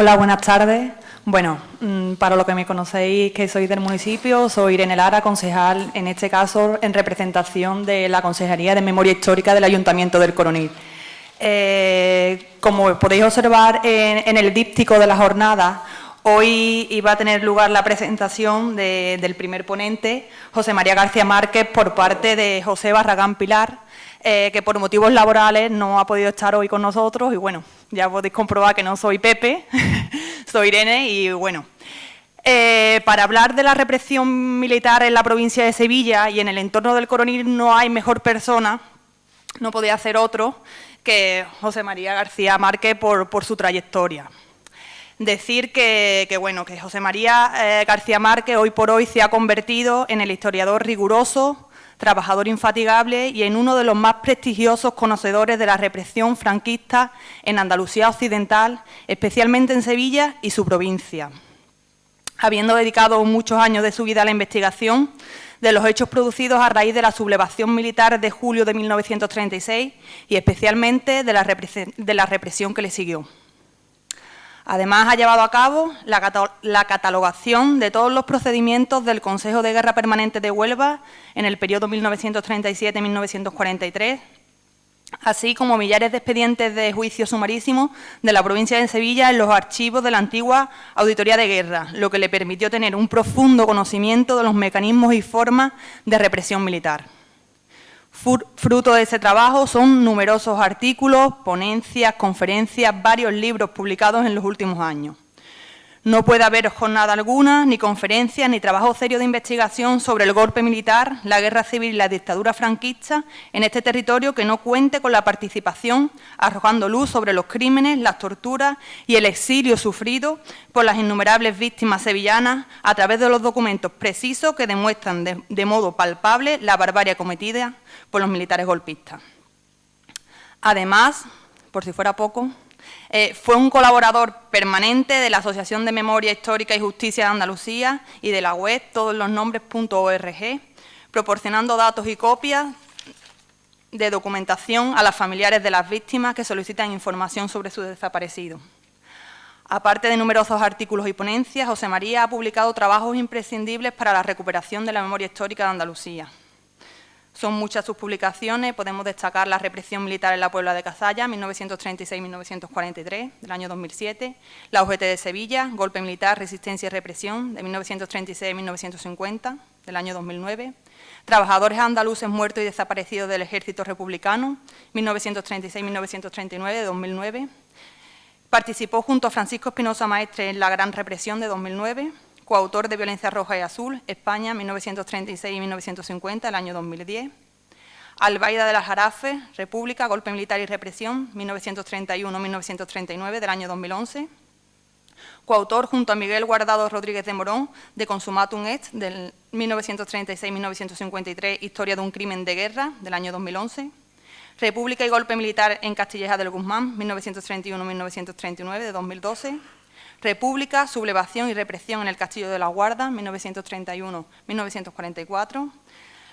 Hola, buenas tardes. Bueno, para los que me conocéis, que soy del municipio, soy Irene Lara, concejal, en este caso en representación de la Consejería de Memoria Histórica del Ayuntamiento del Coronil. Como podéis observar en el díptico de la jornada, hoy iba a tener lugar la presentación del primer ponente, José María García Márquez, por parte de José Barragán Pilar, que por motivos laborales no ha podido estar hoy con nosotros y bueno, ya podéis comprobar que no soy Pepe, soy Irene y bueno. Para hablar de la represión militar en la provincia de Sevilla y en el entorno del Coronil no hay mejor persona, no podía ser otro, que José María García Márquez por su trayectoria. Decir que José María García Márquez hoy por hoy se ha convertido en el historiador riguroso, trabajador infatigable y en uno de los más prestigiosos conocedores de la represión franquista en Andalucía Occidental, especialmente en Sevilla y su provincia. Habiendo dedicado muchos años de su vida a la investigación de los hechos producidos a raíz de la sublevación militar de julio de 1936 y especialmente de la represión que le siguió. Además, ha llevado a cabo la catalogación de todos los procedimientos del Consejo de Guerra Permanente de Huelva en el periodo 1937-1943, así como millares de expedientes de juicio sumarísimo de la provincia de Sevilla en los archivos de la antigua Auditoría de Guerra, lo que le permitió tener un profundo conocimiento de los mecanismos y formas de represión militar. Fruto de ese trabajo son numerosos artículos, ponencias, conferencias, varios libros publicados en los últimos años. No puede haber jornada alguna, ni conferencia, ni trabajo serio de investigación sobre el golpe militar, la guerra civil y la dictadura franquista en este territorio que no cuente con la participación, arrojando luz sobre los crímenes, las torturas y el exilio sufrido por las innumerables víctimas sevillanas a través de los documentos precisos que demuestran de modo palpable la barbarie cometida por los militares golpistas. Además, por si fuera poco, fue un colaborador permanente de la Asociación de Memoria Histórica y Justicia de Andalucía y de la web todoslosnombres.org, proporcionando datos y copias de documentación a los familiares de las víctimas que solicitan información sobre su desaparecido. Aparte de numerosos artículos y ponencias, José María ha publicado trabajos imprescindibles para la recuperación de la memoria histórica de Andalucía. Son muchas sus publicaciones, podemos destacar La represión militar en la Puebla de Cazalla, 1936-1943, del año 2007, La UGT de Sevilla, Golpe militar, resistencia y represión, de 1936-1950, del año 2009, Trabajadores andaluces muertos y desaparecidos del Ejército Republicano, 1936-1939, de 2009, participó junto a Francisco Espinosa Maestre en la Gran Represión de 2009, coautor de Violencia Roja y Azul, España, 1936 y 1950, el año 2010. Albaida de las Jarafes, República, Golpe Militar y Represión, 1931-1939, del año 2011. Coautor, junto a Miguel Guardado Rodríguez de Morón, de Consumatum Est, del 1936-1953, Historia de un crimen de guerra, del año 2011. República y Golpe Militar en Castilleja del Guzmán, 1931-1939, de 2012. República, sublevación y represión en el Castillo de la Guarda, 1931-1944.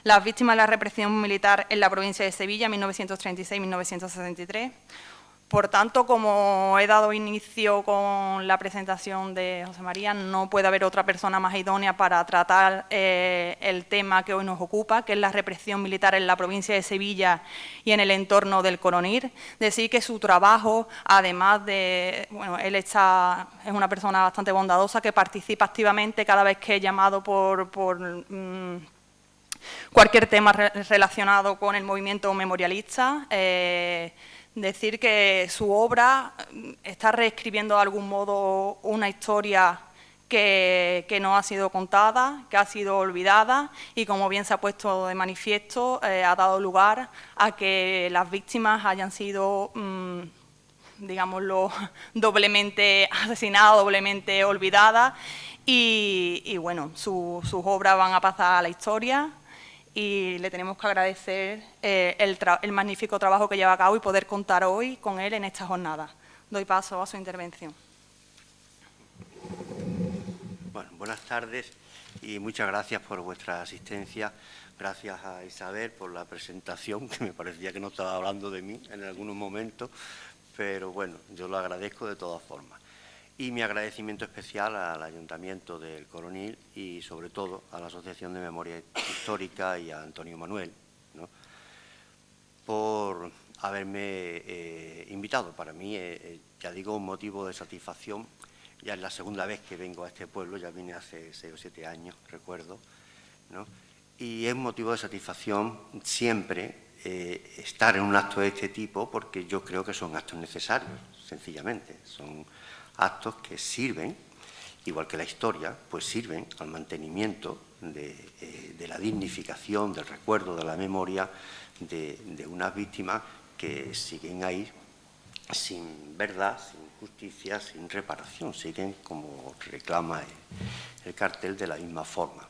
Las víctimas de la represión militar en la provincia de Sevilla, 1936-1963. Por tanto, como he dado inicio con la presentación de José María, no puede haber otra persona más idónea para tratar el tema que hoy nos ocupa, que es la represión militar en la provincia de Sevilla y en el entorno del Coronil. Decir que su trabajo, además de, bueno, él es una persona bastante bondadosa que participa activamente cada vez que es llamado por cualquier tema relacionado con el movimiento memorialista. Decir que su obra está reescribiendo de algún modo una historia que no ha sido contada, que ha sido olvidada y, como bien se ha puesto de manifiesto, ha dado lugar a que las víctimas hayan sido, digámoslo, doblemente asesinadas, doblemente olvidadas y bueno, sus obras van a pasar a la historia. Y le tenemos que agradecer el magnífico trabajo que lleva a cabo y poder contar hoy con él en esta jornada. Doy paso a su intervención. Bueno, buenas tardes y muchas gracias por vuestra asistencia. Gracias a Isabel por la presentación, que me parecía que no estaba hablando de mí en algunos momentos, pero bueno, yo lo agradezco de todas formas. Y mi agradecimiento especial al Ayuntamiento del Coronil y, sobre todo, a la Asociación de Memoria Histórica y a Antonio Manuel, ¿no?, por haberme invitado. Para mí, ya digo, un motivo de satisfacción. Ya es la segunda vez que vengo a este pueblo, ya vine hace 6 o 7 años, recuerdo, ¿no? Y es un motivo de satisfacción siempre estar en un acto de este tipo, porque yo creo que son actos necesarios, sencillamente. Son actos que sirven, igual que la historia, pues sirven al mantenimiento de la dignificación, del recuerdo, de la memoria de unas víctimas que siguen ahí sin verdad, sin justicia, sin reparación, siguen como reclama el cartel de la misma forma.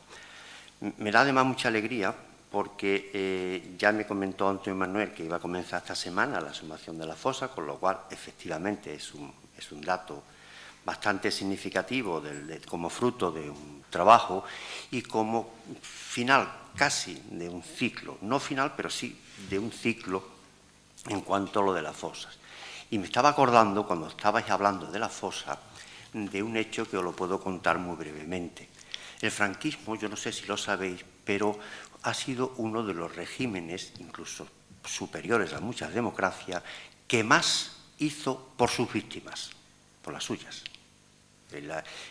Me da además mucha alegría porque ya me comentó Antonio Manuel que iba a comenzar esta semana la exhumación de la fosa, con lo cual efectivamente es un dato bastante significativo como fruto de un trabajo y como final casi de un ciclo, no final, pero sí de un ciclo en cuanto a lo de las fosas. Y me estaba acordando, cuando estabais hablando de la fosa, de un hecho que os lo puedo contar muy brevemente. El franquismo, yo no sé si lo sabéis, pero ha sido uno de los regímenes, incluso superiores a muchas democracias, que más hizo por sus víctimas, por las suyas.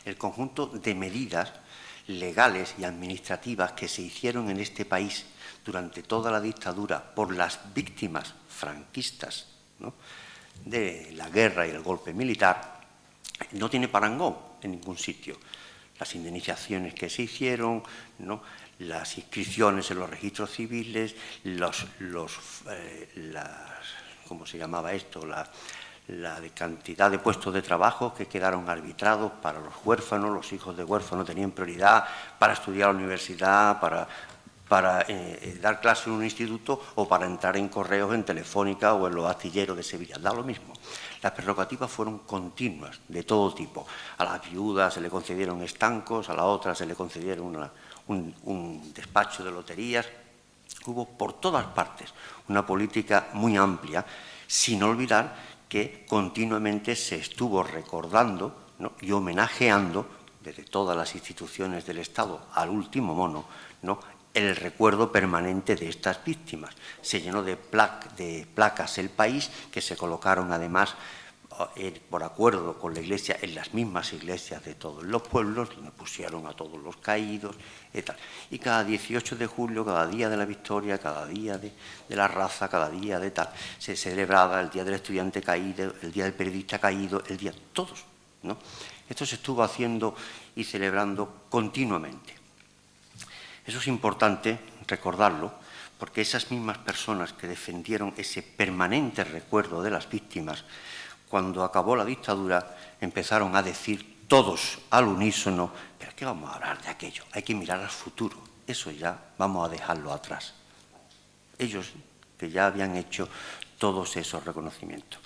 El conjunto de medidas legales y administrativas que se hicieron en este país durante toda la dictadura por las víctimas franquistas, ¿no?, de la guerra y el golpe militar, no tiene parangón en ningún sitio. Las indemnizaciones que se hicieron, ¿no?, las inscripciones en los registros civiles, ¿cómo se llamaba esto?, la cantidad de puestos de trabajo que quedaron arbitrados para los huérfanos. Los hijos de huérfanos tenían prioridad para estudiar a la universidad, para dar clases en un instituto o para entrar en correos, en Telefónica o en los astilleros de Sevilla. Da lo mismo. Las prerrogativas fueron continuas, de todo tipo. A las viudas se le concedieron estancos, a la otra se le concedieron un despacho de loterías. Hubo por todas partes una política muy amplia, sin olvidar que continuamente se estuvo recordando, ¿no?, y homenajeando desde todas las instituciones del Estado al último mono, ¿no?, el recuerdo permanente de estas víctimas. Se llenó de placas el país, que se colocaron además por acuerdo con la Iglesia en las mismas iglesias de todos los pueblos, y pusieron a todos los caídos y tal. Y cada 18 de julio, cada día de la victoria, cada día de la raza, cada día de tal, se celebraba el día del estudiante caído, el día del periodista caído, el día, todos, ¿no? Esto se estuvo haciendo y celebrando continuamente. Eso es importante recordarlo, porque esas mismas personas que defendieron ese permanente recuerdo de las víctimas, cuando acabó la dictadura, empezaron a decir todos al unísono: ¿pero qué vamos a hablar de aquello? Hay que mirar al futuro, eso ya vamos a dejarlo atrás. Ellos que ya habían hecho todos esos reconocimientos.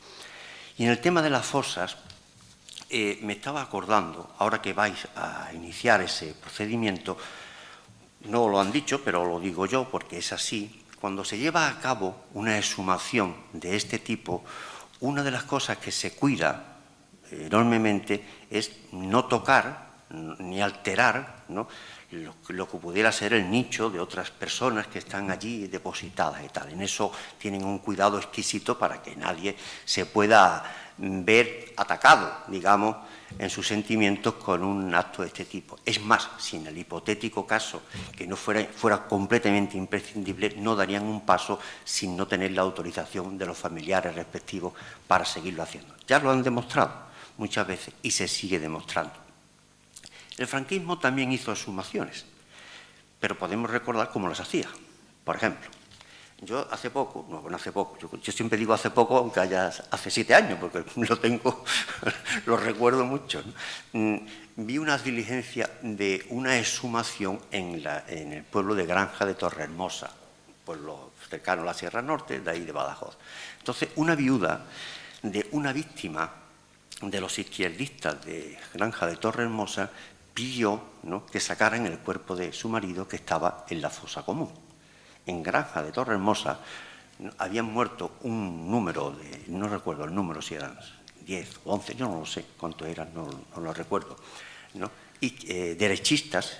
Y en el tema de las fosas, me estaba acordando, ahora que vais a iniciar ese procedimiento, no lo han dicho, pero lo digo yo porque es así, cuando se lleva a cabo una exhumación de este tipo, una de las cosas que se cuida enormemente es no tocar ni alterar, ¿no?, lo que pudiera ser el nicho de otras personas que están allí depositadas y tal. En eso tienen un cuidado exquisito para que nadie se pueda ver atacado, digamos, en sus sentimientos con un acto de este tipo. Es más, si en el hipotético caso que no fuera completamente imprescindible, no darían un paso sin no tener la autorización de los familiares respectivos para seguirlo haciendo. Ya lo han demostrado muchas veces y se sigue demostrando. El franquismo también hizo exhumaciones, pero podemos recordar cómo las hacía. Por ejemplo, yo hace poco, yo siempre digo hace poco, aunque hace 7 años, porque lo recuerdo mucho, ¿no? Vi una diligencia de una exhumación en el pueblo de Granja de Torrehermosa, pueblo cercano a la Sierra Norte, de ahí de Badajoz. Entonces, una viuda de una víctima de los izquierdistas de Granja de Torrehermosa pidió, ¿no?, que sacaran el cuerpo de su marido, que estaba en la fosa común. En Granja de Torrehermosa habían muerto un número no recuerdo el número, si eran 10 o 11, yo no lo sé cuántos eran, no lo recuerdo, ¿no? Y derechistas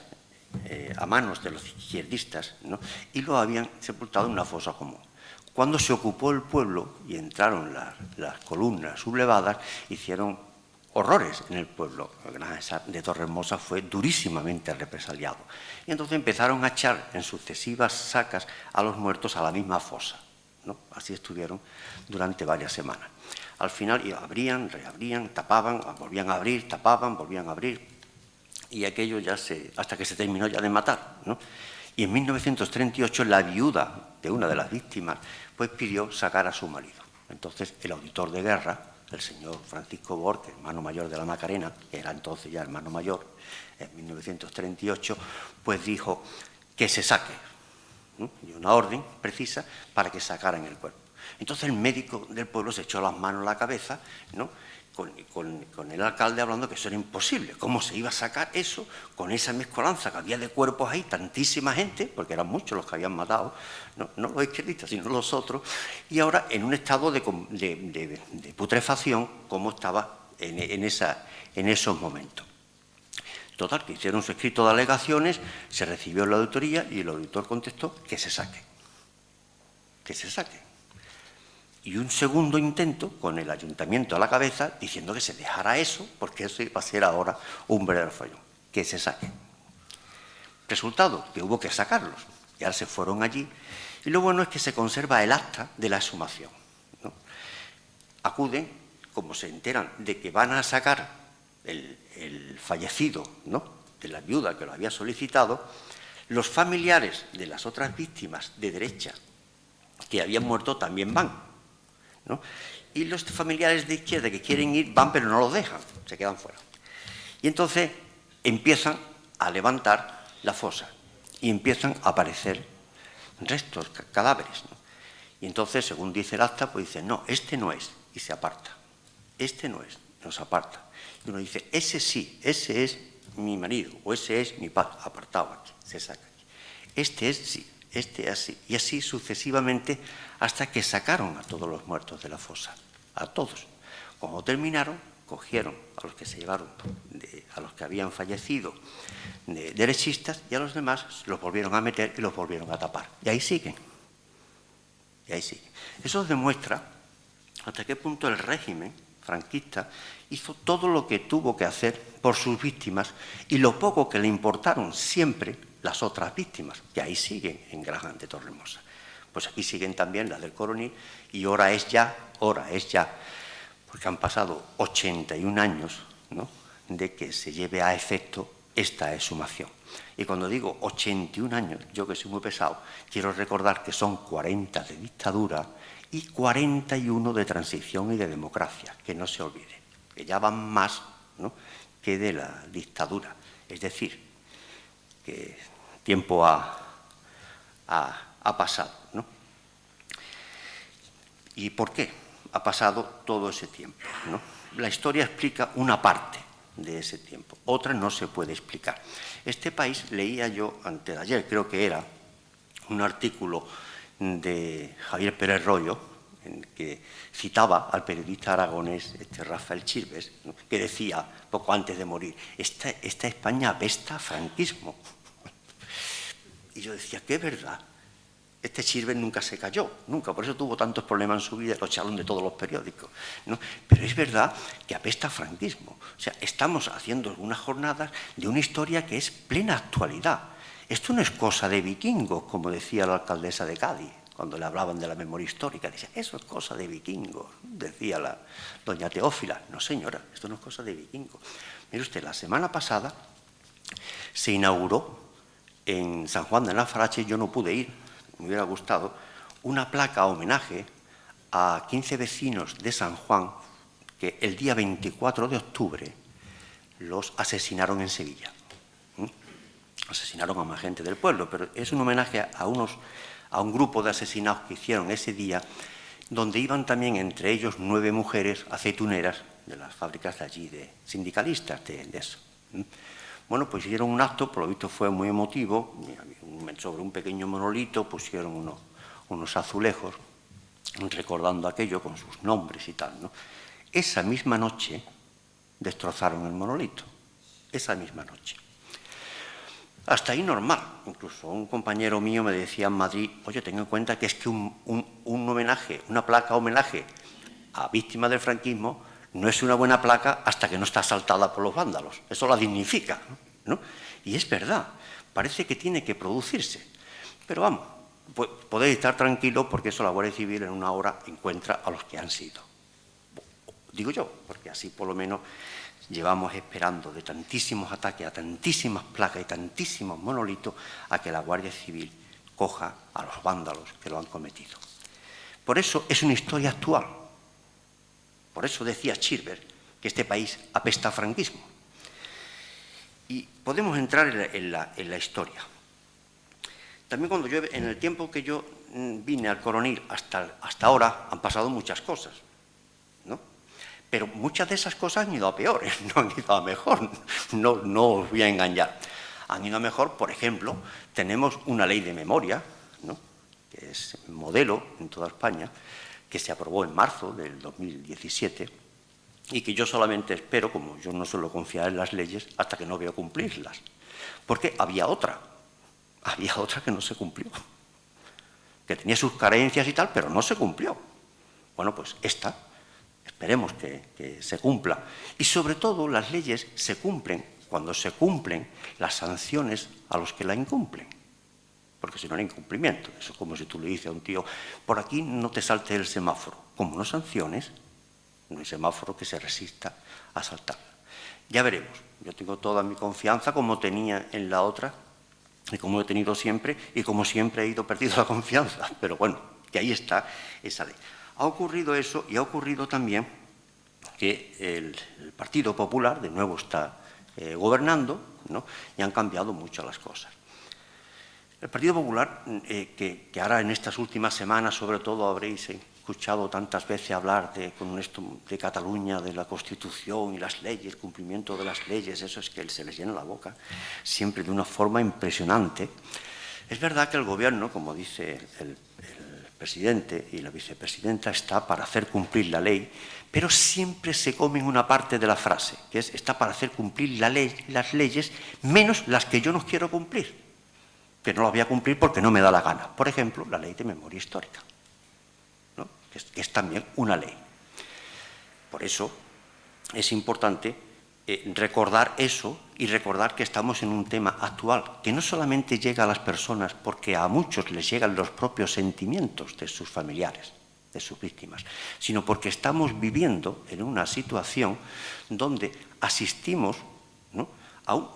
a manos de los izquierdistas, ¿no? Y lo habían sepultado en una fosa común. Cuando se ocupó el pueblo y entraron las columnas sublevadas, hicieron horrores en el pueblo. Granja de Torrehermosa fue durísimamente represaliado. Y entonces empezaron a echar en sucesivas sacas a los muertos a la misma fosa, ¿no? Así estuvieron durante varias semanas. Al final abrían, reabrían, tapaban, volvían a abrir, tapaban, volvían a abrir, y aquello ya hasta que se terminó ya de matar, ¿no? Y en 1938 la viuda de una de las víctimas pues pidió sacar a su marido. Entonces el auditor de guerra, el señor Francisco Borque, hermano mayor de la Macarena, que era entonces ya hermano mayor, en 1938, pues dijo que se saque, ¿no? Y una orden precisa para que sacaran el cuerpo. Entonces el médico del pueblo se echó las manos a la cabeza, ¿no? Con el alcalde hablando que eso era imposible. ¿Cómo se iba a sacar eso con esa mezcolanza que había de cuerpos ahí, tantísima gente, porque eran muchos los que habían matado, no los izquierdistas, sino los otros, y ahora en un estado de putrefacción como estaba en esos momentos? Total, que hicieron su escrito de alegaciones, se recibió la auditoría y el auditor contestó que se saque. Que se saque. Y un segundo intento con el ayuntamiento a la cabeza diciendo que se dejara eso, porque eso iba a ser ahora un verdadero follón, que se saque. Resultado, que hubo que sacarlos. Y ahora se fueron allí. Y lo bueno es que se conserva el acta de la exhumación, ¿no? Acuden, como se enteran de que van a sacar el fallecido, ¿no?, de la viuda que lo había solicitado, los familiares de las otras víctimas de derecha que habían muerto también van, ¿no? Y los familiares de izquierda que quieren ir van, pero no los dejan, se quedan fuera. Y entonces empiezan a levantar la fosa y empiezan a aparecer restos, cadáveres, ¿no? Y entonces, según dice el acta, pues dice, no, este no es, y se aparta. Este no es, nos aparta. Y uno dice, ese sí, ese es mi marido, o ese es mi padre, apartado aquí, se saca aquí. Este es sí, este así, y así sucesivamente hasta que sacaron a todos los muertos de la fosa, a todos. Cuando terminaron, cogieron a los que se llevaron, a los que habían fallecido de derechistas, y a los demás los volvieron a meter y los volvieron a tapar. Y ahí siguen. Y ahí siguen. Eso demuestra hasta qué punto el régimen franquista hizo todo lo que tuvo que hacer por sus víctimas y lo poco que le importaron siempre las otras víctimas, que ahí siguen en Granja de Torrehermosa. Pues aquí siguen también las del Coronil y hora es ya, porque han pasado 81 años, ¿no?, de que se lleve a efecto esta exhumación. Y cuando digo 81 años, yo que soy muy pesado, quiero recordar que son 40 de dictadura y 41 de transición y de democracia, que no se olvide, que ya van más, ¿no?, que de la dictadura. Es decir, que tiempo ha pasado, ¿no? ¿Y por qué ha pasado todo ese tiempo, ¿no? La historia explica una parte de ese tiempo, otra no se puede explicar. Este país, leía yo antes de ayer, creo que era un artículo de Javier Pérez Royo, en que citaba al periodista aragonés Rafael Chirves, ¿no?, que decía, poco antes de morir, esta España apesta a franquismo. Y yo decía, qué verdad, este Chirves nunca se cayó, nunca, por eso tuvo tantos problemas en su vida, lo echaron de todos los periódicos, ¿no? Pero es verdad que apesta a franquismo. O sea, estamos haciendo unas jornadas de una historia que es plena actualidad. Esto no es cosa de vikingos, como decía la alcaldesa de Cádiz, cuando le hablaban de la memoria histórica. Decía, eso es cosa de vikingos, decía la doña Teófila. No, señora, esto no es cosa de vikingos. Mire usted, la semana pasada se inauguró en San Juan de Alfarache, yo no pude ir, me hubiera gustado, una placa homenaje a 15 vecinos de San Juan que el día 24 de octubre los asesinaron en Sevilla. Asesinaron a más gente del pueblo, pero es un homenaje a un grupo de asesinados que hicieron ese día, donde iban también entre ellos 9 mujeres aceituneras de las fábricas de allí, de sindicalistas de eso. Bueno, pues hicieron un acto, por lo visto fue muy emotivo, sobre un pequeño monolito pusieron unos azulejos recordando aquello con sus nombres y tal, ¿no? Esa misma noche destrozaron el monolito, esa misma noche. Hasta ahí normal. Incluso un compañero mío me decía en Madrid, oye, ten en cuenta que es que un homenaje, una placa homenaje a víctimas del franquismo no es una buena placa hasta que no está asaltada por los vándalos. Eso la dignifica, ¿no? Y es verdad, parece que tiene que producirse. Pero vamos, podéis estar tranquilos porque eso la Guardia Civil en una hora encuentra a los que han sido. Digo yo, porque así por lo menos llevamos esperando de tantísimos ataques a tantísimas placas y tantísimos monolitos a que la Guardia Civil coja a los vándalos que lo han cometido. Por eso es una historia actual. Por eso decía Schirber que este país apesta a franquismo. Y podemos entrar en la historia. También en el tiempo que yo vine al Coronil hasta ahora han pasado muchas cosas, ¿no? Pero muchas de esas cosas han ido a peores, no han ido a mejor, no os voy a engañar. Han ido a mejor, por ejemplo, tenemos una ley de memoria, ¿no? Que es modelo en toda España, que se aprobó en marzo del 2017 y que yo solamente espero, como yo no suelo confiar en las leyes, hasta que no veo cumplirlas. Porque había otra que no se cumplió, que tenía sus carencias y tal, pero no se cumplió. Bueno, pues esta, esperemos que se cumpla. Y sobre todo las leyes se cumplen cuando se cumplen las sanciones a los que la incumplen. Porque si no hay incumplimiento. Eso es como si tú le dices a un tío, por aquí no te saltes el semáforo. Como no sanciones, no hay semáforo que se resista a saltar. Ya veremos. Yo tengo toda mi confianza como tenía en la otra y como he tenido siempre y como siempre he ido perdiendo la confianza. Pero bueno, que ahí está esa ley. Ha ocurrido eso y ha ocurrido también que el Partido Popular de nuevo está gobernando, ¿no? Y han cambiado mucho las cosas. El Partido Popular, que ahora en estas últimas semanas sobre todo habréis escuchado tantas veces hablar de Cataluña, de la Constitución y las leyes, el cumplimiento de las leyes, eso es que se les llena la boca, siempre de una forma impresionante. Es verdad que el Gobierno, como dice el presidente y la vicepresidenta, está para hacer cumplir la ley, pero siempre se comen una parte de la frase, que es está para hacer cumplir las leyes, menos las que yo no quiero cumplir, que no las voy a cumplir porque no me da la gana. Por ejemplo, la ley de memoria histórica, ¿no? que es también una ley. Por eso es importante recordar eso y recordar que estamos en un tema actual, que no solamente llega a las personas porque a muchos les llegan los propios sentimientos de sus familiares, de sus víctimas, sino porque estamos viviendo en una situación donde asistimos, ¿no?, a un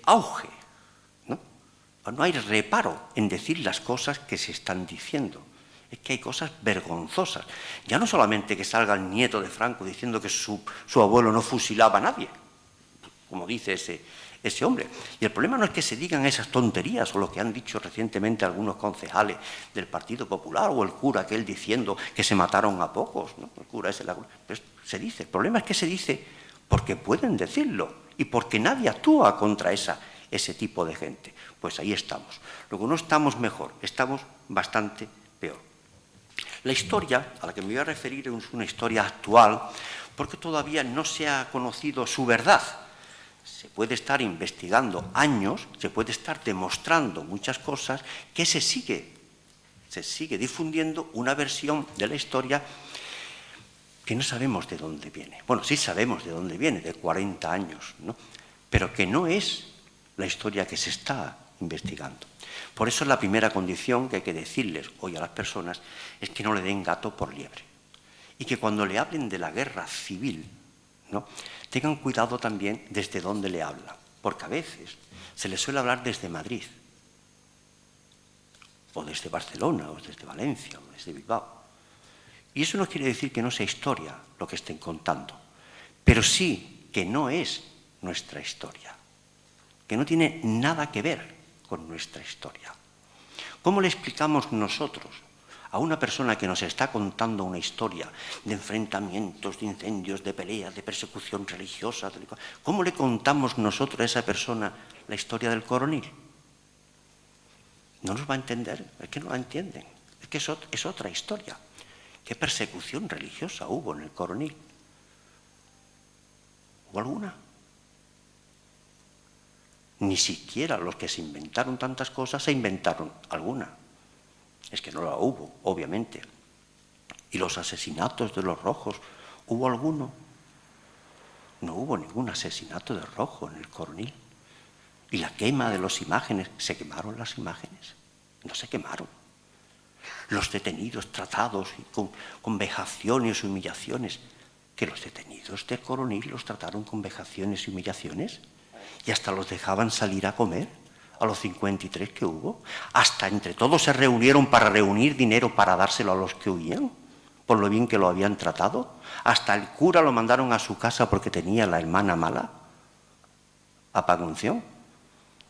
auge. No hay reparo en decir las cosas que se están diciendo. Es que hay cosas vergonzosas. Ya no solamente que salga el nieto de Franco diciendo que su abuelo no fusilaba a nadie, como dice ese hombre. Y el problema no es que se digan esas tonterías o lo que han dicho recientemente algunos concejales del Partido Popular o el cura aquel diciendo que se mataron a pocos, ¿no? El cura ese, pues se dice. El problema es que se dice porque pueden decirlo y porque nadie actúa contra ese tipo de gente. Pues ahí estamos. Luego no estamos mejor, estamos bastante peor. La historia a la que me voy a referir es una historia actual porque todavía no se ha conocido su verdad. Se puede estar investigando años, se puede estar demostrando muchas cosas que se sigue difundiendo una versión de la historia que no sabemos de dónde viene. Bueno, sí sabemos de dónde viene, de 40 años, ¿no? Pero que no es la historia que se está investigando. Por eso la primera condición que hay que decirles hoy a las personas es que no le den gato por liebre. Y que cuando le hablen de la guerra civil, ¿no?, tengan cuidado también desde dónde le hablan. Porque a veces se les suele hablar desde Madrid, o desde Barcelona, o desde Valencia, o desde Bilbao. Y eso no quiere decir que no sea historia lo que estén contando, pero sí que no es nuestra historia, que no tiene nada que ver con nuestra historia. ¿Cómo le explicamos nosotros a una persona que nos está contando una historia de enfrentamientos, de incendios, de peleas, de persecución religiosa? ¿Cómo le contamos nosotros a esa persona la historia del Coronil? No nos va a entender, es que no la entienden, es que es otra historia. ¿Qué persecución religiosa hubo en el Coronil? ¿Hubo alguna? Ni siquiera los que se inventaron tantas cosas se inventaron alguna. Es que no la hubo, obviamente. ¿Y los asesinatos de los rojos? ¿Hubo alguno? No hubo ningún asesinato de rojo en el Coronil. ¿Y la quema de las imágenes? ¿Se quemaron las imágenes? No se quemaron. Los detenidos tratados con vejaciones y humillaciones, que los detenidos del Coronil los trataron con vejaciones y humillaciones y hasta los dejaban salir a comer a los 53 que hubo. Hasta entre todos se reunieron para reunir dinero para dárselo a los que huían, por lo bien que lo habían tratado. Hasta el cura lo mandaron a su casa porque tenía la hermana mala, a Pagunción.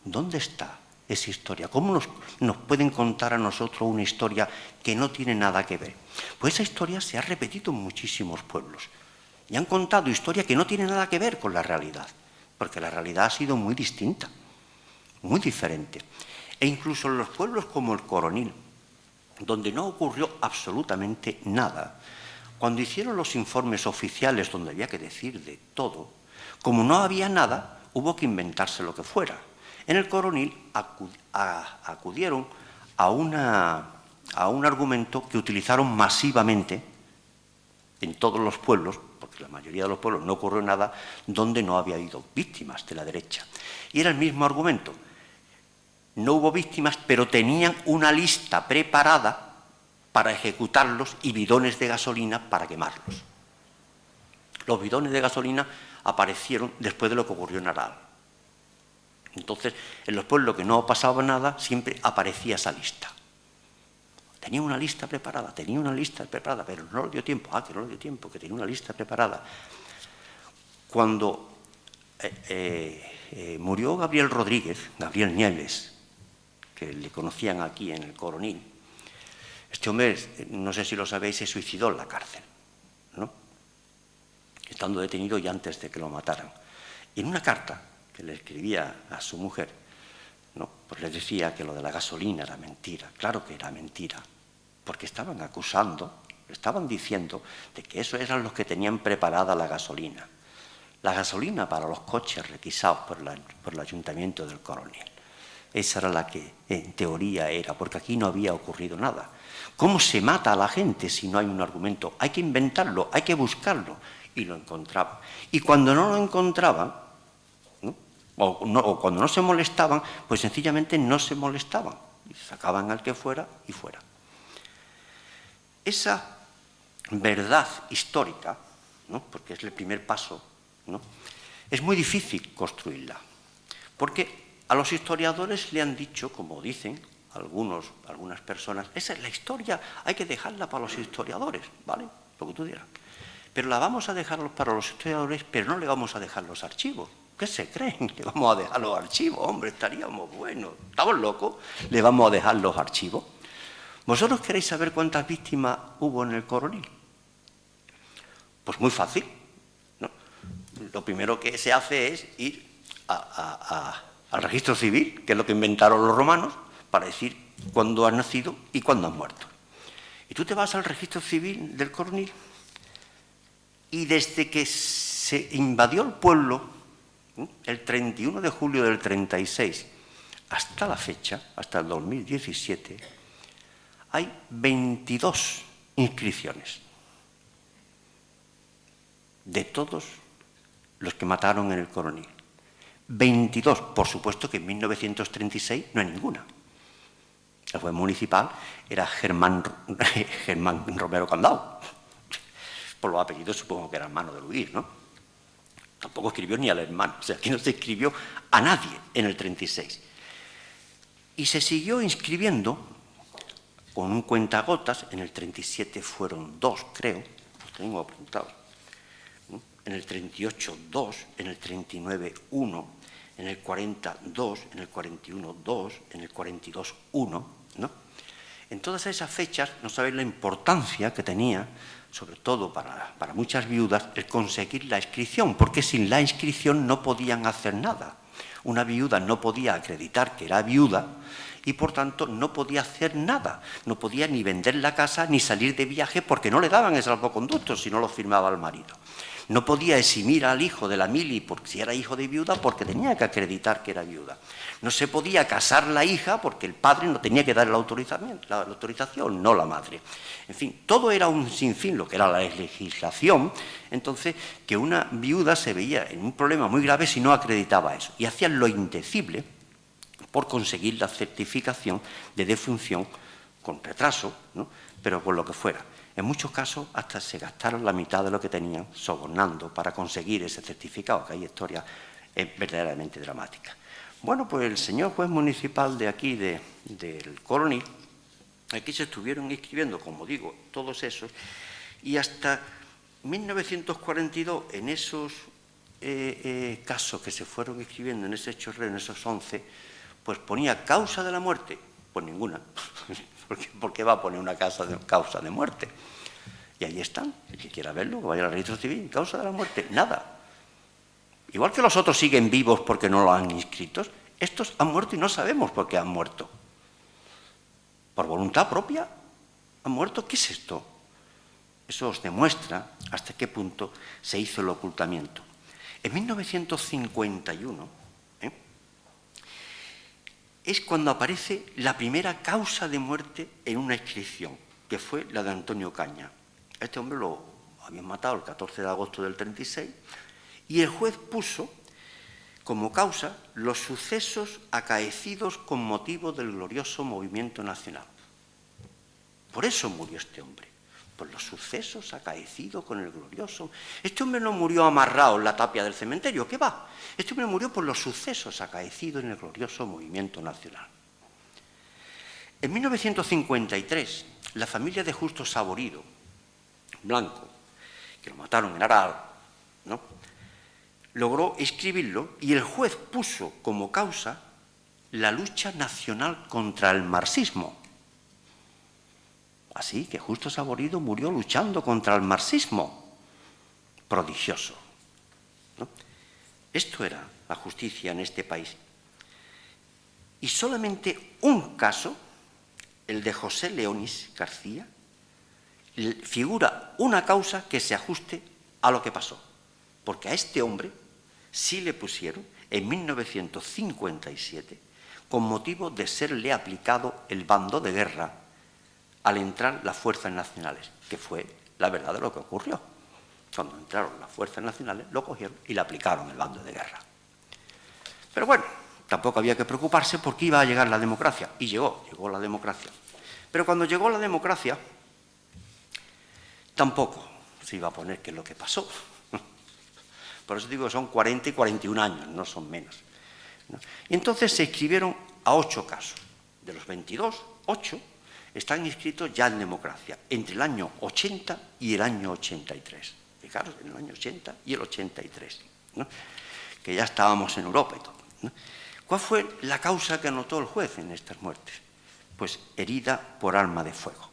¿Dónde está esa historia? ¿Cómo nos pueden contar a nosotros una historia que no tiene nada que ver? Pues esa historia se ha repetido en muchísimos pueblos y han contado historia que no tiene nada que ver con la realidad, porque la realidad ha sido muy distinta, muy diferente. E incluso en los pueblos como el Coronil, donde no ocurrió absolutamente nada, cuando hicieron los informes oficiales donde había que decir de todo, como no había nada, hubo que inventarse lo que fuera. En el Coronil acudieron a un argumento que utilizaron masivamente en todos los pueblos, porque la mayoría de los pueblos no ocurrió nada, donde no había habido víctimas de la derecha. Y era el mismo argumento. No hubo víctimas, pero tenían una lista preparada para ejecutarlos y bidones de gasolina para quemarlos. Los bidones de gasolina aparecieron después de lo que ocurrió en Aral. Entonces, en los pueblos que no pasaba nada, siempre aparecía esa lista. Tenía una lista preparada, pero no le dio tiempo. Que no le dio tiempo, que tenía una lista preparada. Cuando murió Gabriel Rodríguez, Gabriel Nieves, que le conocían aquí en el Coronil, este hombre, no sé si lo sabéis, se suicidó en la cárcel, ¿no? Estando detenido y antes de que lo mataran. Y en una carta que le escribía a su mujer, ¿no?, pues le decía que lo de la gasolina era mentira. Claro que era mentira, porque estaban acusando, estaban diciendo de que esos eran los que tenían preparada la gasolina. La gasolina para los coches requisados por el Ayuntamiento del Coronil. Esa era la que en teoría era, porque aquí no había ocurrido nada. ¿Cómo se mata a la gente si no hay un argumento? Hay que inventarlo, hay que buscarlo. Y lo encontraban. Y cuando no lo encontraban, ¿no?, o cuando no se molestaban, pues sencillamente no se molestaban. Y sacaban al que fuera y fuera. Esa verdad histórica, ¿no?, porque es el primer paso, ¿no?, es muy difícil construirla. Porque a los historiadores le han dicho, como dicen algunas personas, esa es la historia, hay que dejarla para los historiadores, ¿vale? Lo que tú digas. Pero la vamos a dejar para los historiadores, pero no le vamos a dejar los archivos. ¿Qué se creen? ¿Que vamos a dejar los archivos? Hombre, estaríamos buenos. ¿Estamos locos? ¿Le vamos a dejar los archivos? ¿Vosotros queréis saber cuántas víctimas hubo en el Coronil? Pues muy fácil, ¿no? Lo primero que se hace es ir al registro civil, que es lo que inventaron los romanos, para decir cuándo han nacido y cuándo han muerto. Y tú te vas al registro civil del Coronil y desde que se invadió el pueblo, el 31 de julio del 36, hasta la fecha, hasta el 2017, hay 22 inscripciones de todos los que mataron en el Coronil. 22, por supuesto que en 1936 no hay ninguna. El juez municipal era Germán Romero Candao. Por los apellidos supongo que era hermano de Luis, ¿no? Tampoco escribió ni al hermano, o sea, aquí no se escribió a nadie en el 36. Y se siguió inscribiendo con un cuentagotas. En el 37 fueron 2, creo, los tengo apuntados. En el 38, 2, en el 39, 1, en el 40, 2, en el 41, 2, en el 42, 1, ¿no? En todas esas fechas, no sabéis la importancia que tenía, sobre todo para muchas viudas, el conseguir la inscripción, porque sin la inscripción no podían hacer nada. Una viuda no podía acreditar que era viuda y, por tanto, no podía hacer nada. No podía ni vender la casa ni salir de viaje porque no le daban el salvoconducto si no lo firmaba el marido. No podía eximir al hijo de la mili porque si era hijo de viuda porque tenía que acreditar que era viuda. No se podía casar la hija porque el padre no tenía que dar la autorización, no la madre. En fin, todo era un sinfín, lo que era la legislación, entonces que una viuda se veía en un problema muy grave si no acreditaba eso. Y hacían lo indecible por conseguir la certificación de defunción con retraso, ¿no? Pero por lo que fuera. En muchos casos hasta se gastaron la mitad de lo que tenían sobornando para conseguir ese certificado, que hay historias verdaderamente dramáticas. Bueno, pues el señor juez municipal de aquí, del Coronil, aquí se estuvieron inscribiendo, como digo, todos esos, y hasta 1942, en esos casos que se fueron inscribiendo en ese chorreo, en esos 11, pues ponía causa de la muerte, pues ninguna. ¿Por qué va a poner una causa de muerte? Y ahí están, el que quiera verlo, que vaya al registro civil, causa de la muerte, nada. Igual que los otros siguen vivos porque no lo han inscrito, estos han muerto y no sabemos por qué han muerto. ¿Por voluntad propia han muerto? ¿Qué es esto? Eso os demuestra hasta qué punto se hizo el ocultamiento. En 1951, es cuando aparece la primera causa de muerte en una inscripción, que fue la de Antonio Caña. Este hombre lo habían matado el 14 de agosto del 36 y el juez puso como causa los sucesos acaecidos con motivo del glorioso movimiento nacional. Por eso murió este hombre, por los sucesos acaecidos con el glorioso. Este hombre no murió amarrado en la tapia del cementerio, ¿qué va? Este hombre murió por los sucesos acaecidos en el glorioso movimiento nacional. En 1953, la familia de Justo Saborido, Blanco, que lo mataron en Aral, ¿no?, logró escribirlo y el juez puso como causa la lucha nacional contra el marxismo. Así que Justo Saborido murió luchando contra el marxismo. Prodigioso, ¿no? Esto era la justicia en este país. Y solamente un caso, el de José Leonis García, figura una causa que se ajuste a lo que pasó. Porque a este hombre sí le pusieron en 1957 con motivo de serle aplicado el bando de guerra al entrar las fuerzas nacionales, que fue la verdad de lo que ocurrió. Cuando entraron las fuerzas nacionales, lo cogieron y le aplicaron el bando de guerra. Pero bueno, tampoco había que preocuparse porque iba a llegar la democracia. Y llegó la democracia. Pero cuando llegó la democracia, tampoco se iba a poner qué es lo que pasó. Por eso digo que son 40 y 41 años, no son menos, ¿no? Y entonces se inscribieron a 8 casos. De los 22, 8 están inscritos ya en democracia, entre el año 80 y el año 83. Fijaros, en el año 80 y el 83, ¿no?, que ya estábamos en Europa y todo, ¿no? ¿Cuál fue la causa que anotó el juez en estas muertes? Pues herida por arma de fuego.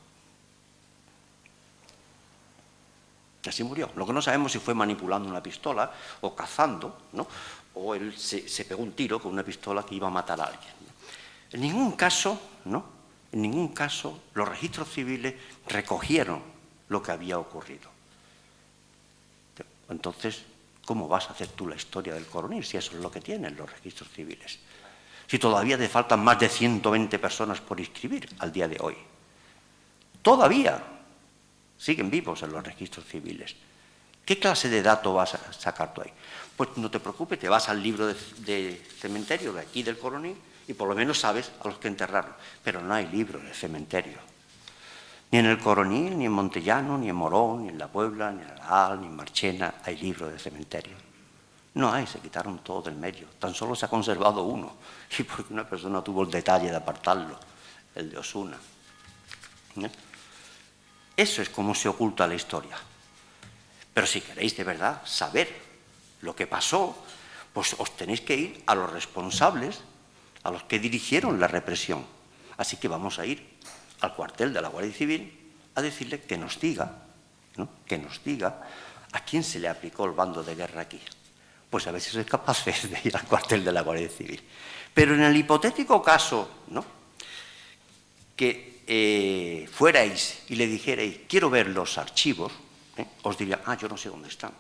Así murió. Lo que no sabemos si fue manipulando una pistola o cazando, ¿no?, o él se pegó un tiro con una pistola que iba a matar a alguien, ¿no? En ningún caso, ¿no?, en ningún caso los registros civiles recogieron lo que había ocurrido. Entonces, ¿cómo vas a hacer tú la historia del Coronil si eso es lo que tienen los registros civiles? Si todavía te faltan más de 120 personas por inscribir al día de hoy. Todavía siguen vivos en los registros civiles. ¿Qué clase de dato vas a sacar tú ahí? Pues no te preocupes, te vas al libro de cementerio de aquí del Coronil y por lo menos sabes a los que enterraron. Pero no hay libro de cementerio. Ni en el Coronil, ni en Montellano, ni en Morón, ni en La Puebla, ni en Aral, ni en Marchena hay libro de cementerio. No hay, se quitaron todo del medio. Tan solo se ha conservado uno. Y porque una persona tuvo el detalle de apartarlo, el de Osuna, ¿no? Eso es como se oculta la historia. Pero si queréis de verdad saber lo que pasó, pues os tenéis que ir a los responsables, a los que dirigieron la represión. Así que vamos a ir al cuartel de la Guardia Civil a decirle que nos diga, ¿no?, que nos diga a quién se le aplicó el bando de guerra aquí. Pues a ver si sois capaces de ir al cuartel de la Guardia Civil. Pero en el hipotético caso, ¿no?, que fuerais y le dijerais, quiero ver los archivos, os diría, yo no sé dónde están.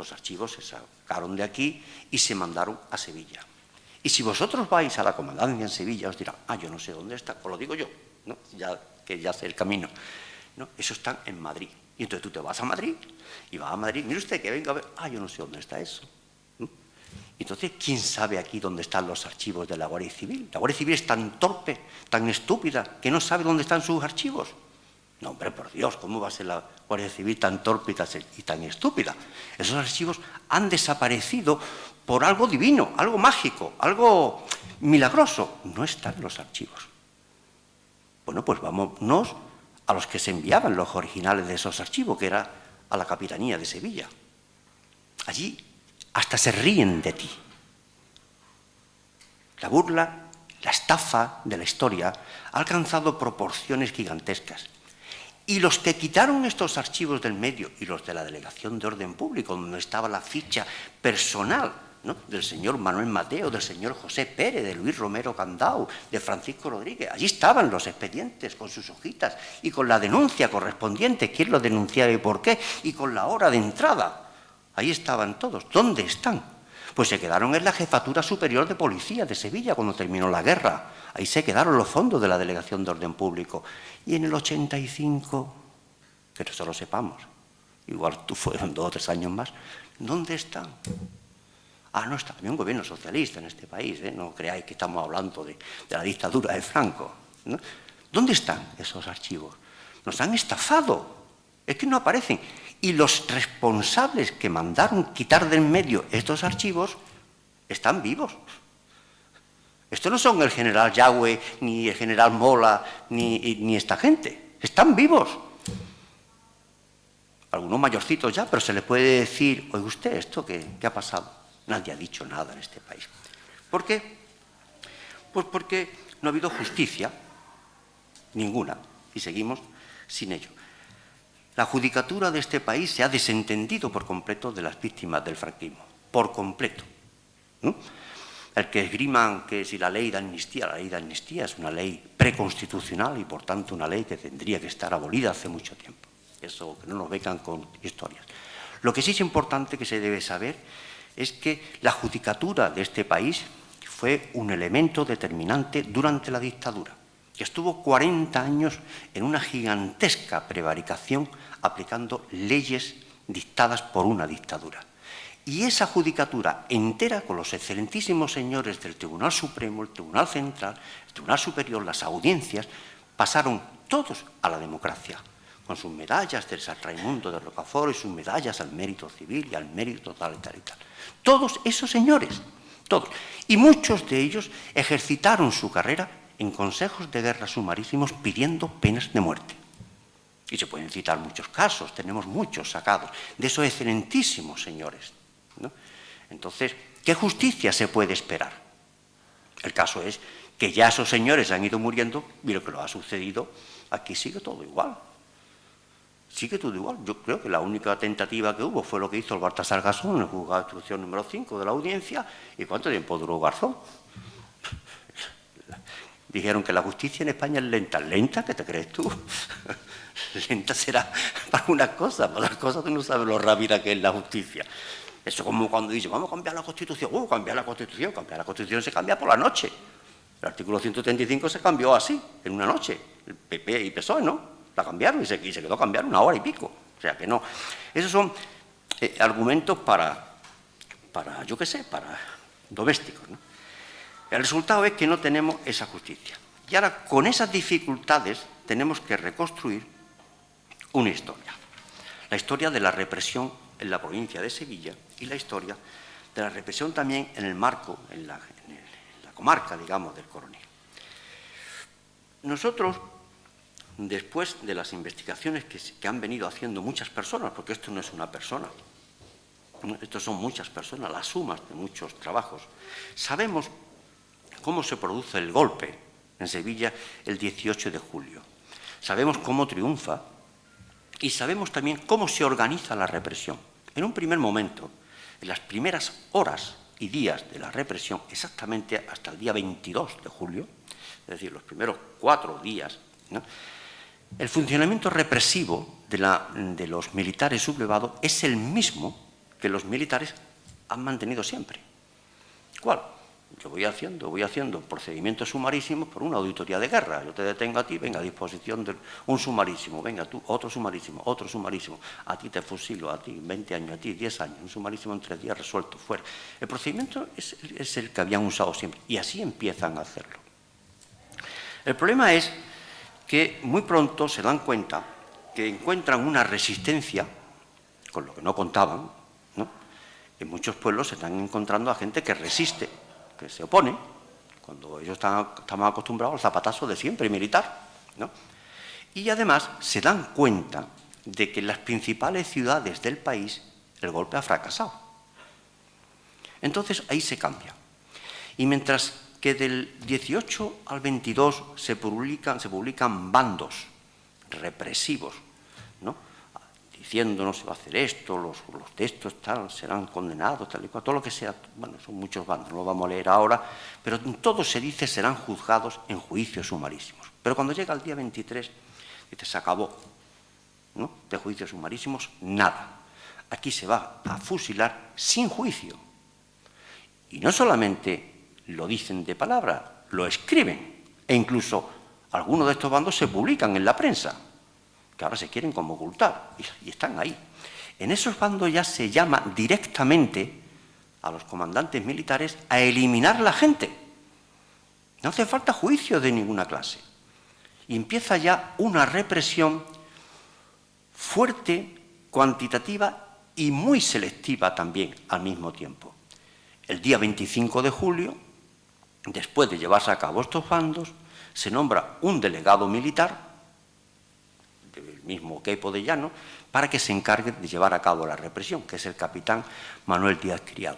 Los archivos se sacaron de aquí y se mandaron a Sevilla. Y si vosotros vais a la comandancia en Sevilla, os dirán, yo no sé dónde está, os lo digo yo, ¿no? Que ya sé el camino, ¿no? Eso está en Madrid. Y entonces tú te vas a Madrid, y vas a Madrid, mire usted que venga a ver, yo no sé dónde está eso, ¿no? Entonces, ¿quién sabe aquí dónde están los archivos de la Guardia Civil? La Guardia Civil es tan torpe, tan estúpida, que no sabe dónde están sus archivos. No, hombre, por Dios, ¿cómo va a ser la Guardia Civil tan torpe y tan estúpida? Esos archivos han desaparecido por algo divino, algo mágico, algo milagroso. No están los archivos. Bueno, pues vámonos a los que se enviaban los originales de esos archivos, que era a la Capitanía de Sevilla. Allí hasta se ríen de ti. La burla, la estafa de la historia ha alcanzado proporciones gigantescas. Y los que quitaron estos archivos del medio y los de la Delegación de Orden Público, donde estaba la ficha personal, ¿no?, del señor Manuel Mateo, del señor José Pérez, de Luis Romero Candau, de Francisco Rodríguez, allí estaban los expedientes con sus hojitas y con la denuncia correspondiente, quién lo denunciaba y por qué, y con la hora de entrada. Ahí estaban todos. ¿Dónde están? Pues se quedaron en la Jefatura Superior de Policía de Sevilla cuando terminó la guerra. Ahí se quedaron los fondos de la Delegación de Orden Público. Y en el 85, que nosotros lo sepamos, igual tú fueron 2 o 3 años más, ¿dónde están? No está, había un gobierno socialista en este país, no creáis que estamos hablando de la dictadura de Franco, ¿no? ¿Dónde están esos archivos? Nos han estafado, es que no aparecen. Y los responsables que mandaron quitar del medio estos archivos están vivos. Estos no son el general Yagüe, ni el general Mola, ni esta gente. Están vivos. Algunos mayorcitos ya, pero se les puede decir, oye usted, ¿esto qué ha pasado? Nadie ha dicho nada en este país. ¿Por qué? Pues porque no ha habido justicia, ninguna, y seguimos sin ello. La judicatura de este país se ha desentendido por completo de las víctimas del franquismo, por completo, ¿no? El que esgriman que si la ley de amnistía es una ley preconstitucional y por tanto una ley que tendría que estar abolida hace mucho tiempo. Eso, que no nos vengan con historias. Lo que sí es importante que se debe saber es que la judicatura de este país fue un elemento determinante durante la dictadura, que estuvo 40 años en una gigantesca prevaricación aplicando leyes dictadas por una dictadura. Y esa judicatura entera, con los excelentísimos señores del Tribunal Supremo, el Tribunal Central, el Tribunal Superior, las audiencias, pasaron todos a la democracia, con sus medallas del San Raimundo de Rocafort y sus medallas al mérito civil y al mérito tal y tal y tal. Todos esos señores, todos. Y muchos de ellos ejercitaron su carrera en consejos de guerra sumarísimos pidiendo penas de muerte. Y se pueden citar muchos casos, tenemos muchos sacados, de esos excelentísimos señores, ¿no? Entonces, ¿qué justicia se puede esperar? El caso es que ya esos señores han ido muriendo y lo que lo ha sucedido, aquí sigue todo igual. Sigue todo igual. Yo creo que la única tentativa que hubo fue lo que hizo el Baltasar Garzón en el juzgado de instrucción número 5 de la audiencia. ¿Y cuánto tiempo duró Garzón? Dijeron que la justicia en España es lenta. ¿Lenta? ¿Qué te crees tú? Lenta será para unas cosas, para otras cosas tú no sabes lo rápida que es la justicia. Eso como cuando dicen, vamos a cambiar la Constitución. Cambiar la Constitución se cambia por la noche. El artículo 135 se cambió así, en una noche. El PP y PSOE, ¿no? La cambiaron y se quedó a cambiar 1 hora y pico. O sea que no. Esos son argumentos para yo qué sé, para domésticos, ¿no? El resultado es que no tenemos esa justicia. Y ahora, con esas dificultades, tenemos que reconstruir una historia. La historia de la represión en la provincia de Sevilla y la historia de la represión también en el marco, en la comarca, digamos, del Coronel. Nosotros, después de las investigaciones que han venido haciendo muchas personas, porque esto no es una persona, estos son muchas personas, las sumas de muchos trabajos, sabemos cómo se produce el golpe en Sevilla el 18 de julio. Sabemos cómo triunfa y sabemos también cómo se organiza la represión. En un primer momento, en las primeras horas y días de la represión, exactamente hasta el día 22 de julio, es decir, los primeros 4 días, ¿no?, el funcionamiento represivo de los militares sublevados es el mismo que los militares han mantenido siempre. ¿Cuál? Yo voy haciendo procedimientos sumarísimos por una auditoría de guerra. Yo te detengo a ti, venga, a disposición de un sumarísimo, venga tú, otro sumarísimo, a ti te fusilo, a ti 20 años, a ti 10 años, un sumarísimo en 3 días resuelto, fuera. El procedimiento es el que habían usado siempre y así empiezan a hacerlo. El problema es que muy pronto se dan cuenta que encuentran una resistencia, con lo que no contaban, ¿no? En muchos pueblos se están encontrando a gente que resiste, que se opone, cuando ellos estaban acostumbrados al zapatazo de siempre militar, ¿no? Y además se dan cuenta de que en las principales ciudades del país el golpe ha fracasado. Entonces ahí se cambia. Y mientras que del 18 al 22 se publican bandos represivos, ¿no? Diciendo no se va a hacer esto, los textos tal, serán condenados, tal y cual, todo lo que sea, bueno, son muchos bandos, no lo vamos a leer ahora, pero en todo se dice serán juzgados en juicios sumarísimos. Pero cuando llega el día 23, dice, se acabó, ¿no? De juicios sumarísimos, nada. Aquí se va a fusilar sin juicio. Y no solamente lo dicen de palabra, lo escriben, e incluso algunos de estos bandos se publican en la prensa, que ahora se quieren como ocultar, y están ahí. En esos bandos ya se llama directamente a los comandantes militares a eliminar a la gente. No hace falta juicio de ninguna clase. Y empieza ya una represión fuerte, cuantitativa y muy selectiva también al mismo tiempo. El día 25 de julio, después de llevarse a cabo estos bandos, se nombra un delegado militar, del mismo Queipo de Llano, para que se encargue de llevar a cabo la represión, que es el capitán Manuel Díaz Criado.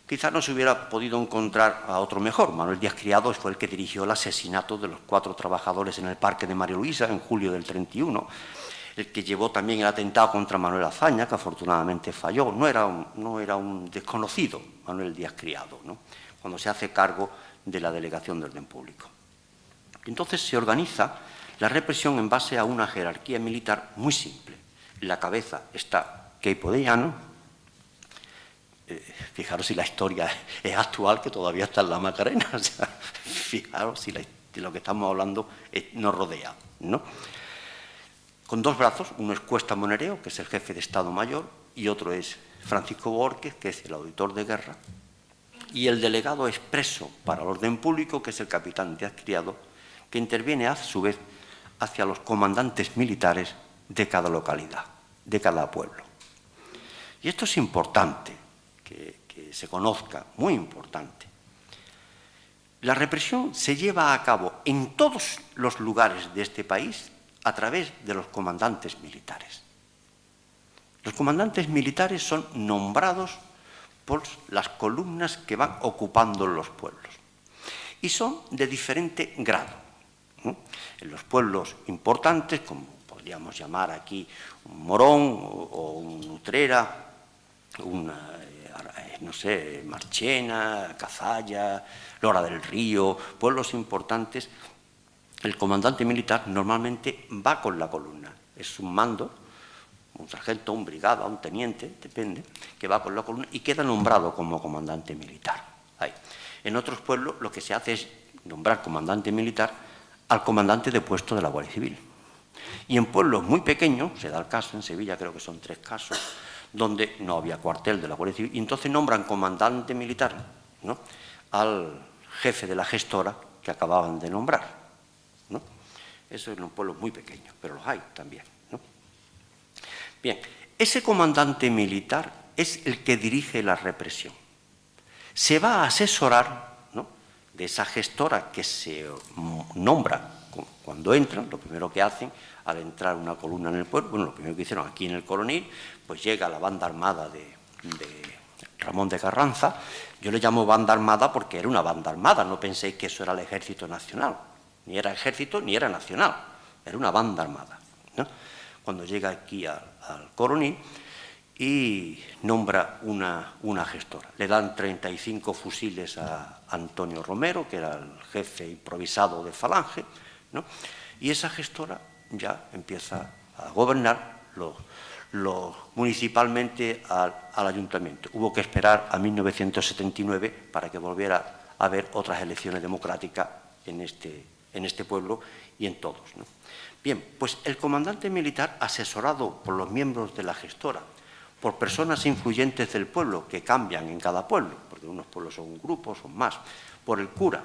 Quizás no se hubiera podido encontrar a otro mejor. Manuel Díaz Criado fue el que dirigió el asesinato de los 4 trabajadores en el Parque de María Luisa en julio del 31, el que llevó también el atentado contra Manuel Azaña, que afortunadamente falló. No era un desconocido Manuel Díaz Criado, ¿no? Cuando se hace cargo de la Delegación de Orden Público. Entonces se organiza la represión en base a una jerarquía militar muy simple. En la cabeza está Queipo de Llano. Fijaros si la historia es actual, que todavía está en la Macarena. O sea, fijaros si lo que estamos hablando nos rodea, ¿no? Con 2 brazos, uno es Cuesta Monereo, que es el jefe de Estado Mayor, y otro es Francisco Borges, que es el auditor de guerra, y el delegado expreso para el orden público, que es el capitán Díaz Criado, que interviene a su vez hacia los comandantes militares de cada localidad, de cada pueblo. Y esto es importante que se conozca, muy importante. La represión se lleva a cabo en todos los lugares de este país a través de los comandantes militares. Los comandantes militares son nombrados por las columnas que van ocupando los pueblos y son de diferente grado. En los pueblos importantes, como podríamos llamar aquí un Morón o un Utrera, no sé, Marchena, Cazalla, Lora del Río, pueblos importantes, el comandante militar normalmente va con la columna. Es un mando, un sargento, un brigada, un teniente, depende, que va con la columna y queda nombrado como comandante militar. Ahí. En otros pueblos lo que se hace es nombrar comandante militar al comandante de puesto de la Guardia Civil. Y en pueblos muy pequeños, se da el caso, en Sevilla creo que son 3 casos, donde no había cuartel de la Guardia Civil, y entonces nombran comandante militar, ¿no?, al jefe de la gestora que acababan de nombrar, ¿no? Eso en los pueblos muy pequeños, pero los hay también, ¿no? Bien, ese comandante militar es el que dirige la represión. Se va a asesorar, ¿no?, de esa gestora que se nombra cuando entran. Lo primero que hacen al entrar una columna en el pueblo, bueno, lo primero que hicieron aquí en el Coronil, pues llega la banda armada de Ramón de Carranza. Yo le llamo banda armada porque era una banda armada, no penséis que eso era el Ejército Nacional, ni era ejército ni era nacional, era una banda armada, ¿no? Cuando llega aquí al Coronil y nombra una gestora. Le dan 35 fusiles a Antonio Romero, que era el jefe improvisado de Falange, ¿no? Y esa gestora ya empieza a gobernar municipalmente al ayuntamiento. Hubo que esperar a 1979 para que volviera a haber otras elecciones democráticas en este pueblo y en todos, ¿no? Bien, pues el comandante militar, asesorado por los miembros de la gestora, por personas influyentes del pueblo, que cambian en cada pueblo, porque unos pueblos son un grupo, son más, por el cura,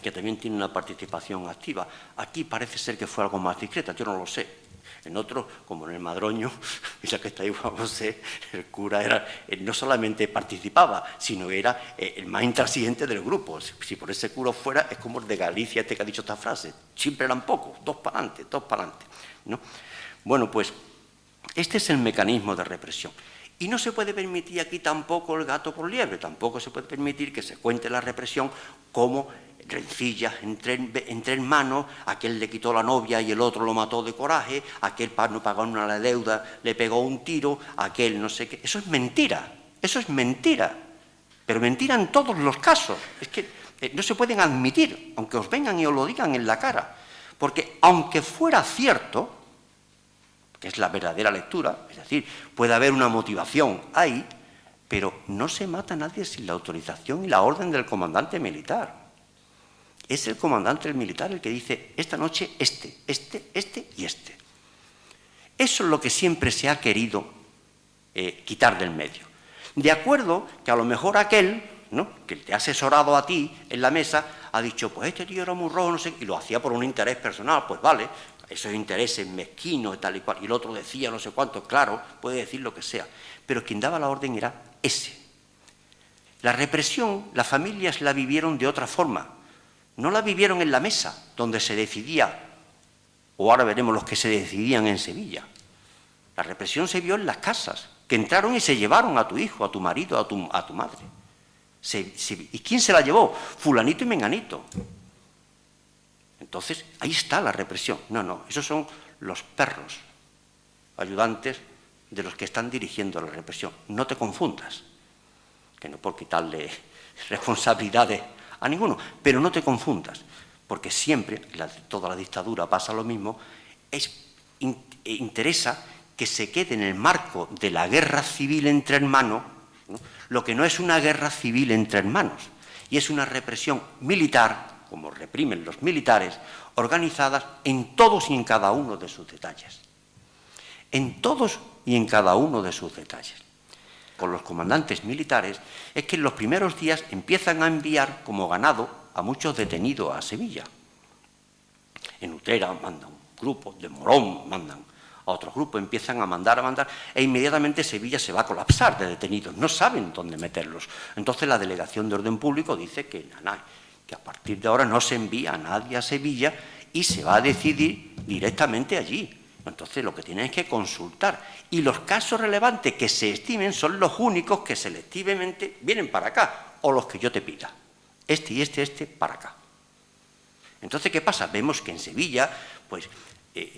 que también tiene una participación activa. Aquí parece ser que fue algo más discreta, yo no lo sé. En otros, como en el Madroño, ya que está ahí Juan José, el cura no solamente participaba, sino era el más intransigente del grupo. Si por ese cura fuera, es como el de Galicia, este que ha dicho esta frase. Siempre eran pocos, dos para adelante, ¿no? Bueno, pues este es el mecanismo de represión. Y no se puede permitir aquí tampoco el gato por liebre, tampoco se puede permitir que se cuente la represión como rencillas entre hermanos, aquel le quitó la novia y el otro lo mató de coraje, aquel para no pagar una deuda le pegó un tiro, aquel no sé qué. Eso es mentira, pero mentira en todos los casos. Es que no se pueden admitir, aunque os vengan y os lo digan en la cara, porque aunque fuera cierto, que es la verdadera lectura, es decir, puede haber una motivación ahí, pero no se mata a nadie sin la autorización y la orden del comandante militar. Es el comandante militar el que dice, esta noche este y este. Eso es lo que siempre se ha querido quitar del medio. De acuerdo que a lo mejor aquel, ¿no?, que te ha asesorado a ti en la mesa, ha dicho, pues este tío era muy rojo, no sé, y lo hacía por un interés personal, pues vale, esos intereses mezquinos y tal y cual, y el otro decía no sé cuánto, claro, puede decir lo que sea, pero quien daba la orden era ese. La represión, las familias la vivieron de otra forma. No la vivieron en la mesa, donde se decidía, o ahora veremos los que se decidían en Sevilla. La represión se vio en las casas, que entraron y se llevaron a tu hijo, a tu marido, a tu madre. ¿Y quién se la llevó? Fulanito y menganito. Entonces, ahí está la represión. No, esos son los perros ayudantes de los que están dirigiendo la represión. No te confundas, que no por quitarle responsabilidades a ninguno, pero no te confundas, porque siempre, toda la dictadura pasa lo mismo, interesa que se quede en el marco de la guerra civil entre hermanos, ¿no?, lo que no es una guerra civil entre hermanos, y es una represión militar, como reprimen los militares, organizadas en todos y en cada uno de sus detalles. En todos y en cada uno de sus detalles. Con los comandantes militares es que en los primeros días empiezan a enviar como ganado a muchos detenidos a Sevilla. En Utrera mandan un grupo, de Morón mandan a otro grupo, empiezan a mandar, e inmediatamente Sevilla se va a colapsar de detenidos, no saben dónde meterlos. Entonces la Delegación de Orden Público dice que a partir de ahora no se envía a nadie a Sevilla y se va a decidir directamente allí. Entonces lo que tienen es que consultar, y los casos relevantes que se estimen son los únicos que selectivamente vienen para acá, o los que yo te pida, este y este para acá. Entonces, ¿qué pasa? Vemos que en Sevilla pues,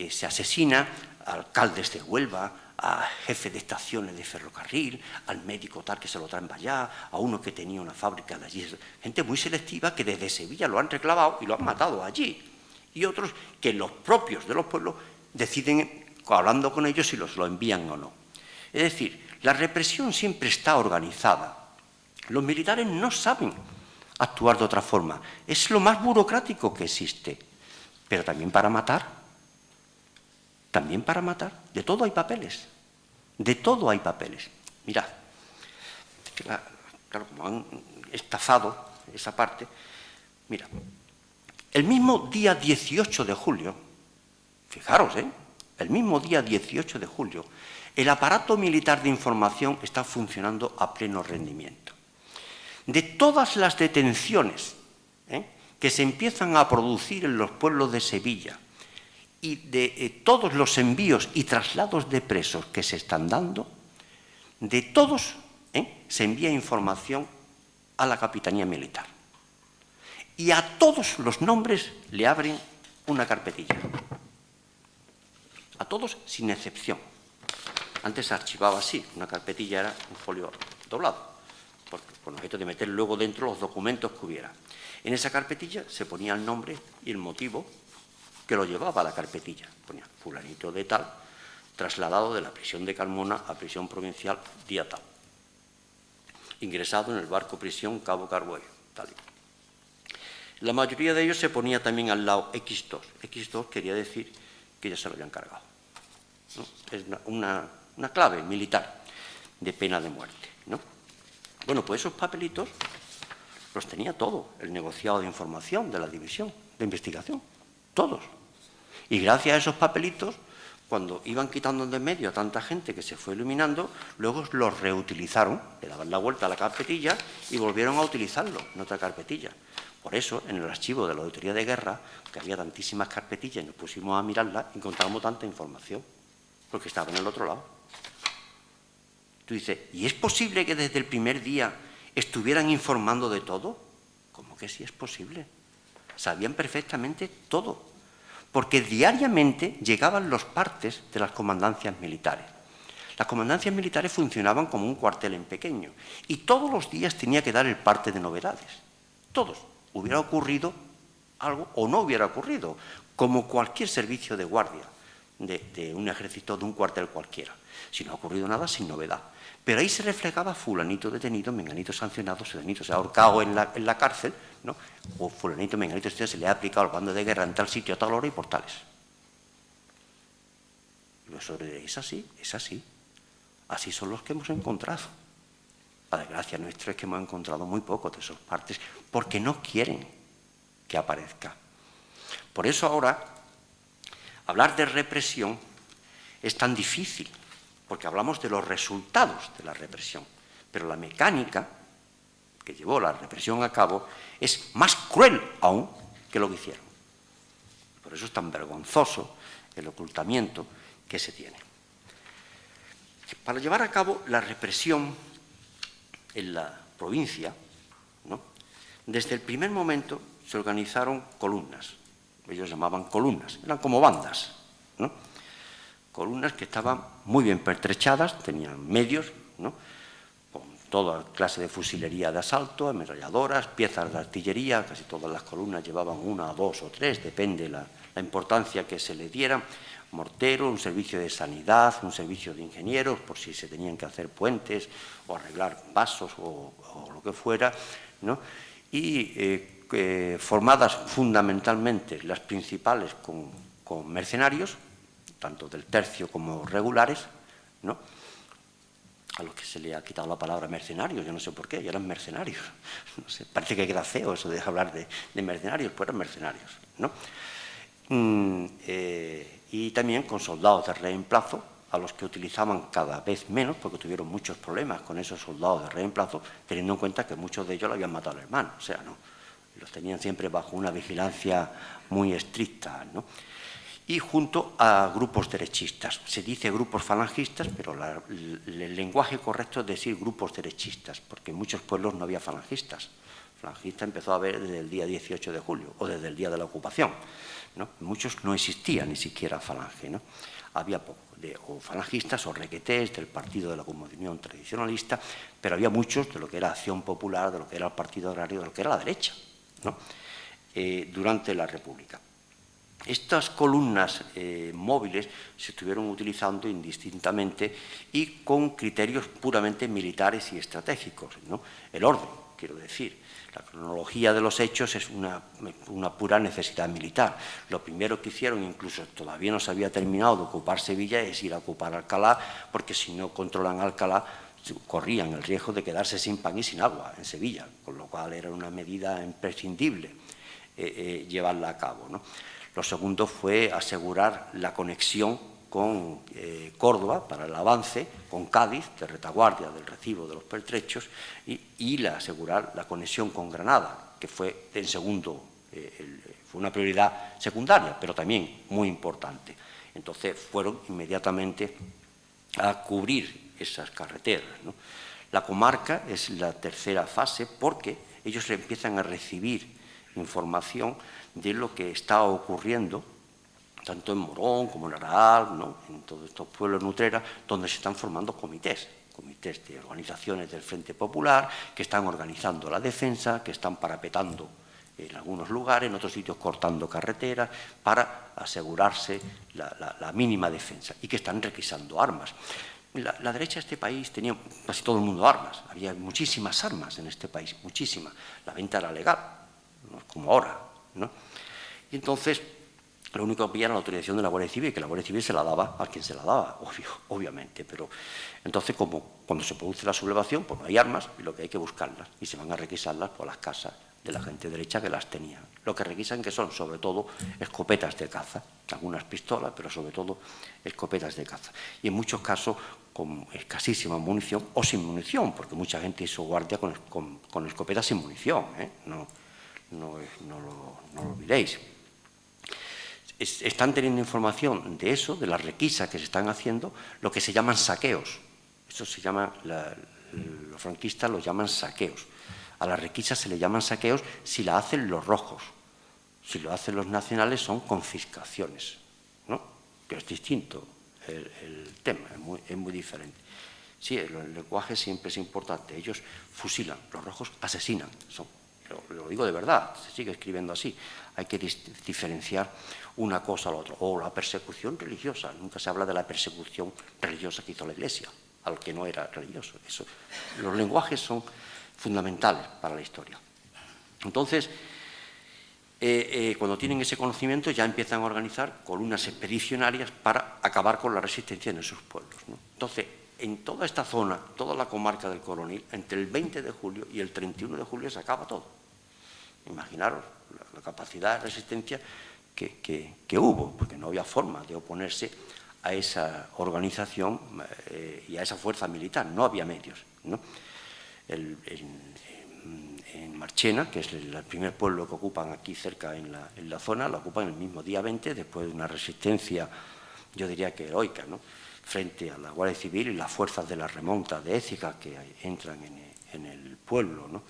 se asesina a alcaldes de Huelva, a jefes de estaciones de ferrocarril, al médico tal que se lo traen para allá, a uno que tenía una fábrica de allí, gente muy selectiva que desde Sevilla lo han reclamado y lo han matado allí, y otros que los propios de los pueblos deciden, hablando con ellos, si los lo envían o no. Es decir, la represión siempre está organizada. Los militares no saben actuar de otra forma. Es lo más burocrático que existe. Pero también para matar. También para matar. De todo hay papeles. De todo hay papeles. Mirad. Claro, como han estafado esa parte. Mira, el mismo día 18 de julio, fijaros, el mismo día 18 de julio, el aparato militar de información está funcionando a pleno rendimiento. De todas las detenciones que se empiezan a producir en los pueblos de Sevilla y de todos los envíos y traslados de presos que se están dando, de todos se envía información a la Capitanía Militar. Y a todos los nombres le abren una carpetilla. A todos sin excepción. Antes se archivaba así, una carpetilla era un folio doblado, con objeto de meter luego dentro los documentos que hubiera. En esa carpetilla se ponía el nombre y el motivo que lo llevaba a la carpetilla. Ponía fulanito de tal, trasladado de la prisión de Carmona a prisión provincial Diatao, ingresado en el barco prisión Cabo Carbuello. La mayoría de ellos se ponía también al lado X2. X2 quería decir que ya se lo habían cargado, ¿no? Es una clave militar de pena de muerte, ¿no? Bueno, pues esos papelitos los tenía todo el negociado de información de la división de investigación, todos. Y gracias a esos papelitos, cuando iban quitando de en medio a tanta gente que se fue eliminando, luego los reutilizaron, le daban la vuelta a la carpetilla y volvieron a utilizarlo en otra carpetilla. Por eso, en el archivo de la Auditoría de Guerra, que había tantísimas carpetillas y nos pusimos a mirarlas, encontramos tanta información, porque estaba en el otro lado. Tú dices, ¿y es posible que desde el primer día estuvieran informando de todo? ¿Cómo que sí es posible? Sabían perfectamente todo, porque diariamente llegaban los partes de las comandancias militares. Las comandancias militares funcionaban como un cuartel en pequeño, y todos los días tenía que dar el parte de novedades. Todos. Hubiera ocurrido algo o no hubiera ocurrido, como cualquier servicio de guardia de un ejército, de un cuartel cualquiera. Si no ha ocurrido nada, sin novedad. Pero ahí se reflejaba fulanito detenido, menganito sancionado, sudanito se ha ahorcado en la cárcel, ¿no? O fulanito, menganito, se le ha aplicado el bando de guerra en tal sitio, a tal hora y por tales. Y vosotros diréis, es así, es así. Así son los que hemos encontrado. La desgracia nuestra es que hemos encontrado muy pocos de esos partes, porque no quieren que aparezca. Por eso ahora, hablar de represión es tan difícil, porque hablamos de los resultados de la represión, pero la mecánica que llevó la represión a cabo es más cruel aún que lo que hicieron. Por eso es tan vergonzoso el ocultamiento que se tiene. Para llevar a cabo la represión en la provincia, ¿no?, desde el primer momento se organizaron columnas. Ellos llamaban columnas, eran como bandas, ¿no? Columnas que estaban muy bien pertrechadas, tenían medios, ¿no?, con toda clase de fusilería de asalto, ametralladoras, piezas de artillería. Casi todas las columnas llevaban una, dos o tres, depende la importancia que se le diera. Mortero, un servicio de sanidad, un servicio de ingenieros, por si se tenían que hacer puentes o arreglar vasos o lo que fuera, ¿no? Y formadas fundamentalmente las principales con mercenarios, tanto del tercio como regulares, ¿no?, a los que se le ha quitado la palabra mercenarios, yo no sé por qué, ya eran mercenarios. No sé, parece que queda feo eso de hablar de mercenarios, pues eran mercenarios, ¿no? Y también con soldados de reemplazo, a los que utilizaban cada vez menos, porque tuvieron muchos problemas con esos soldados de reemplazo, teniendo en cuenta que muchos de ellos lo habían matado al hermano, o sea, ¿no?, los tenían siempre bajo una vigilancia muy estricta, ¿no? Y junto a grupos derechistas. Se dice grupos falangistas, pero el lenguaje correcto es decir grupos derechistas, porque en muchos pueblos no había falangistas. Falangista empezó a haber desde el día 18 de julio, o desde el día de la ocupación, ¿no? Muchos no existía ni siquiera falange, ¿no? Había o falangistas o requetés del partido de la Comunión Tradicionalista, pero había muchos de lo que era Acción Popular, de lo que era el Partido Agrario, de lo que era la derecha, ¿no?, durante la República. Estas columnas móviles se estuvieron utilizando indistintamente y con criterios puramente militares y estratégicos, ¿no? El orden, quiero decir. La cronología de los hechos es una pura necesidad militar. Lo primero que hicieron, incluso todavía no se había terminado de ocupar Sevilla, es ir a ocupar Alcalá, porque si no controlan Alcalá, corrían el riesgo de quedarse sin pan y sin agua en Sevilla, con lo cual era una medida imprescindible llevarla a cabo, ¿no? Lo segundo fue asegurar la conexión con Córdoba para el avance, con Cádiz, de retaguardia del recibo de los pertrechos, y asegurar la conexión con Granada, que fue en segundo, fue una prioridad secundaria, pero también muy importante. Entonces fueron inmediatamente a cubrir esas carreteras, ¿no? La comarca es la tercera fase, porque ellos empiezan a recibir información de lo que está ocurriendo tanto en Morón como en Araal, ¿no?, en todos estos pueblos nutreras, donde se están formando comités de organizaciones del Frente Popular, que están organizando la defensa, que están parapetando en algunos lugares, en otros sitios cortando carreteras, para asegurarse la mínima defensa, y que están requisando armas. La derecha de este país tenía casi todo el mundo armas, había muchísimas armas en este país, muchísimas. La venta era legal, no es como ahora, ¿no? Y entonces, lo único que pedía era la autorización de la Guardia Civil, que la Guardia Civil se la daba a quien se la daba, obviamente, pero entonces, como cuando se produce la sublevación, pues no hay armas, y lo que hay que buscarlas, y se van a requisarlas por las casas de la gente derecha que las tenía. Lo que requisan que son, sobre todo, escopetas de caza, algunas pistolas, pero sobre todo escopetas de caza. Y en muchos casos con escasísima munición o sin munición, porque mucha gente hizo guardia con escopetas sin munición, ¿eh? No lo olvidéis. Están teniendo información de eso, de las requisas que se están haciendo, lo que se llaman saqueos. Eso se llama, los franquistas los llaman saqueos. A las requisas se le llaman saqueos si la hacen los rojos. Si lo hacen los nacionales son confiscaciones, ¿no? Que es distinto el tema, es muy diferente. Sí, el lenguaje siempre es importante. Ellos fusilan, los rojos asesinan. Lo digo de verdad, se sigue escribiendo así. Hay que diferenciar una cosa a la otra. O la persecución religiosa. Nunca se habla de la persecución religiosa que hizo la Iglesia al que no era religioso. Los lenguajes son fundamentales para la historia. Entonces, cuando tienen ese conocimiento ya empiezan a organizar columnas expedicionarias para acabar con la resistencia en esos pueblos, ¿no? Entonces, en toda esta zona, toda la comarca del Coronil, entre el 20 de julio y el 31 de julio se acaba todo. Imaginaros la capacidad de resistencia que hubo, porque no había forma de oponerse a esa organización y a esa fuerza militar, no había medios, ¿no? En Marchena, que es el primer pueblo que ocupan aquí cerca en la zona, lo ocupan el mismo día 20, después de una resistencia, yo diría que heroica, ¿no?, frente a la Guardia Civil y las fuerzas de la remonta de Écija que entran en el pueblo, ¿no?,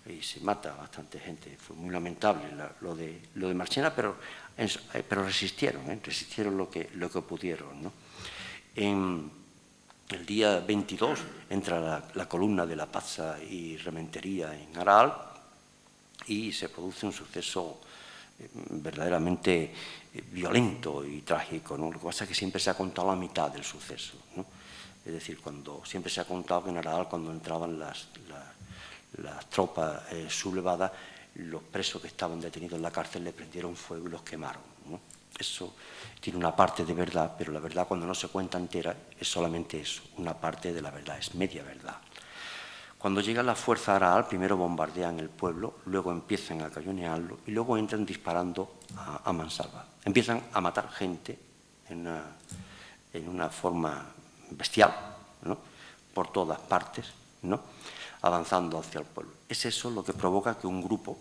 y se mata bastante gente. Fue muy lamentable lo de Marchena, pero resistieron lo que pudieron, ¿no? El día 22 entra la columna de la Paza y Rementería en Aral y se produce un suceso verdaderamente violento y trágico, ¿no? Lo que pasa es que siempre se ha contado la mitad del suceso, ¿no? Es decir, siempre se ha contado que en Aral, cuando entraban las tropas sublevadas, los presos que estaban detenidos en la cárcel le prendieron fuego y los quemaron, ¿no? Eso tiene una parte de verdad, pero la verdad, cuando no se cuenta entera, es solamente eso, una parte de la verdad, es media verdad. Cuando llega la fuerza Aral, primero bombardean el pueblo, luego empiezan a cañonearlo y luego entran disparando a mansalva. Empiezan a matar gente en una forma bestial, ¿no?, por todas partes, ¿no?, avanzando hacia el pueblo. Es eso lo que provoca que un grupo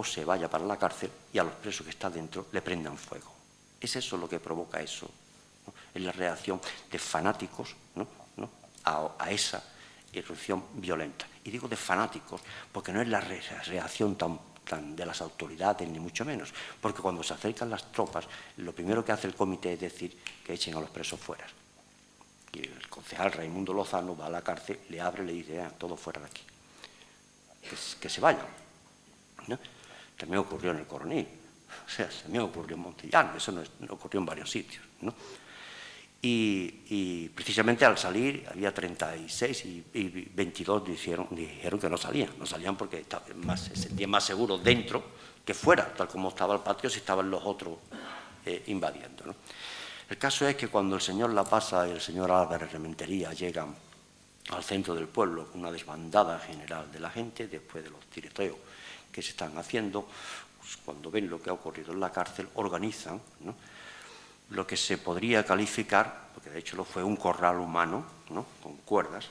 se vaya para la cárcel y a los presos que están dentro le prendan fuego. Es eso lo que provoca eso, ¿no? Es la reacción de fanáticos, ¿no?, a esa irrupción violenta. Y digo de fanáticos porque no es la reacción tan de las autoridades, ni mucho menos, porque cuando se acercan las tropas, lo primero que hace el comité es decir que echen a los presos fuera. Y el concejal Raimundo Lozano va a la cárcel, le abre y le dice: todo fuera de aquí, que se vayan, ¿no? También ocurrió en el Coronil, o sea, también ocurrió en Montellano, eso no ocurrió en varios sitios, ¿no? Y precisamente al salir había 36 y 22 dijeron que no salían porque se sentían más seguros dentro que fuera, tal como estaba el patio, si estaban los otros invadiendo, ¿no? El caso es que cuando el señor La Pasa y el señor Álvarez Rementería llegan al centro del pueblo con una desbandada general de la gente, después de los tiroteos que se están haciendo, pues cuando ven lo que ha ocurrido en la cárcel, organizan, ¿no?, lo que se podría calificar, porque de hecho lo fue, un corral humano, ¿no?, con cuerdas,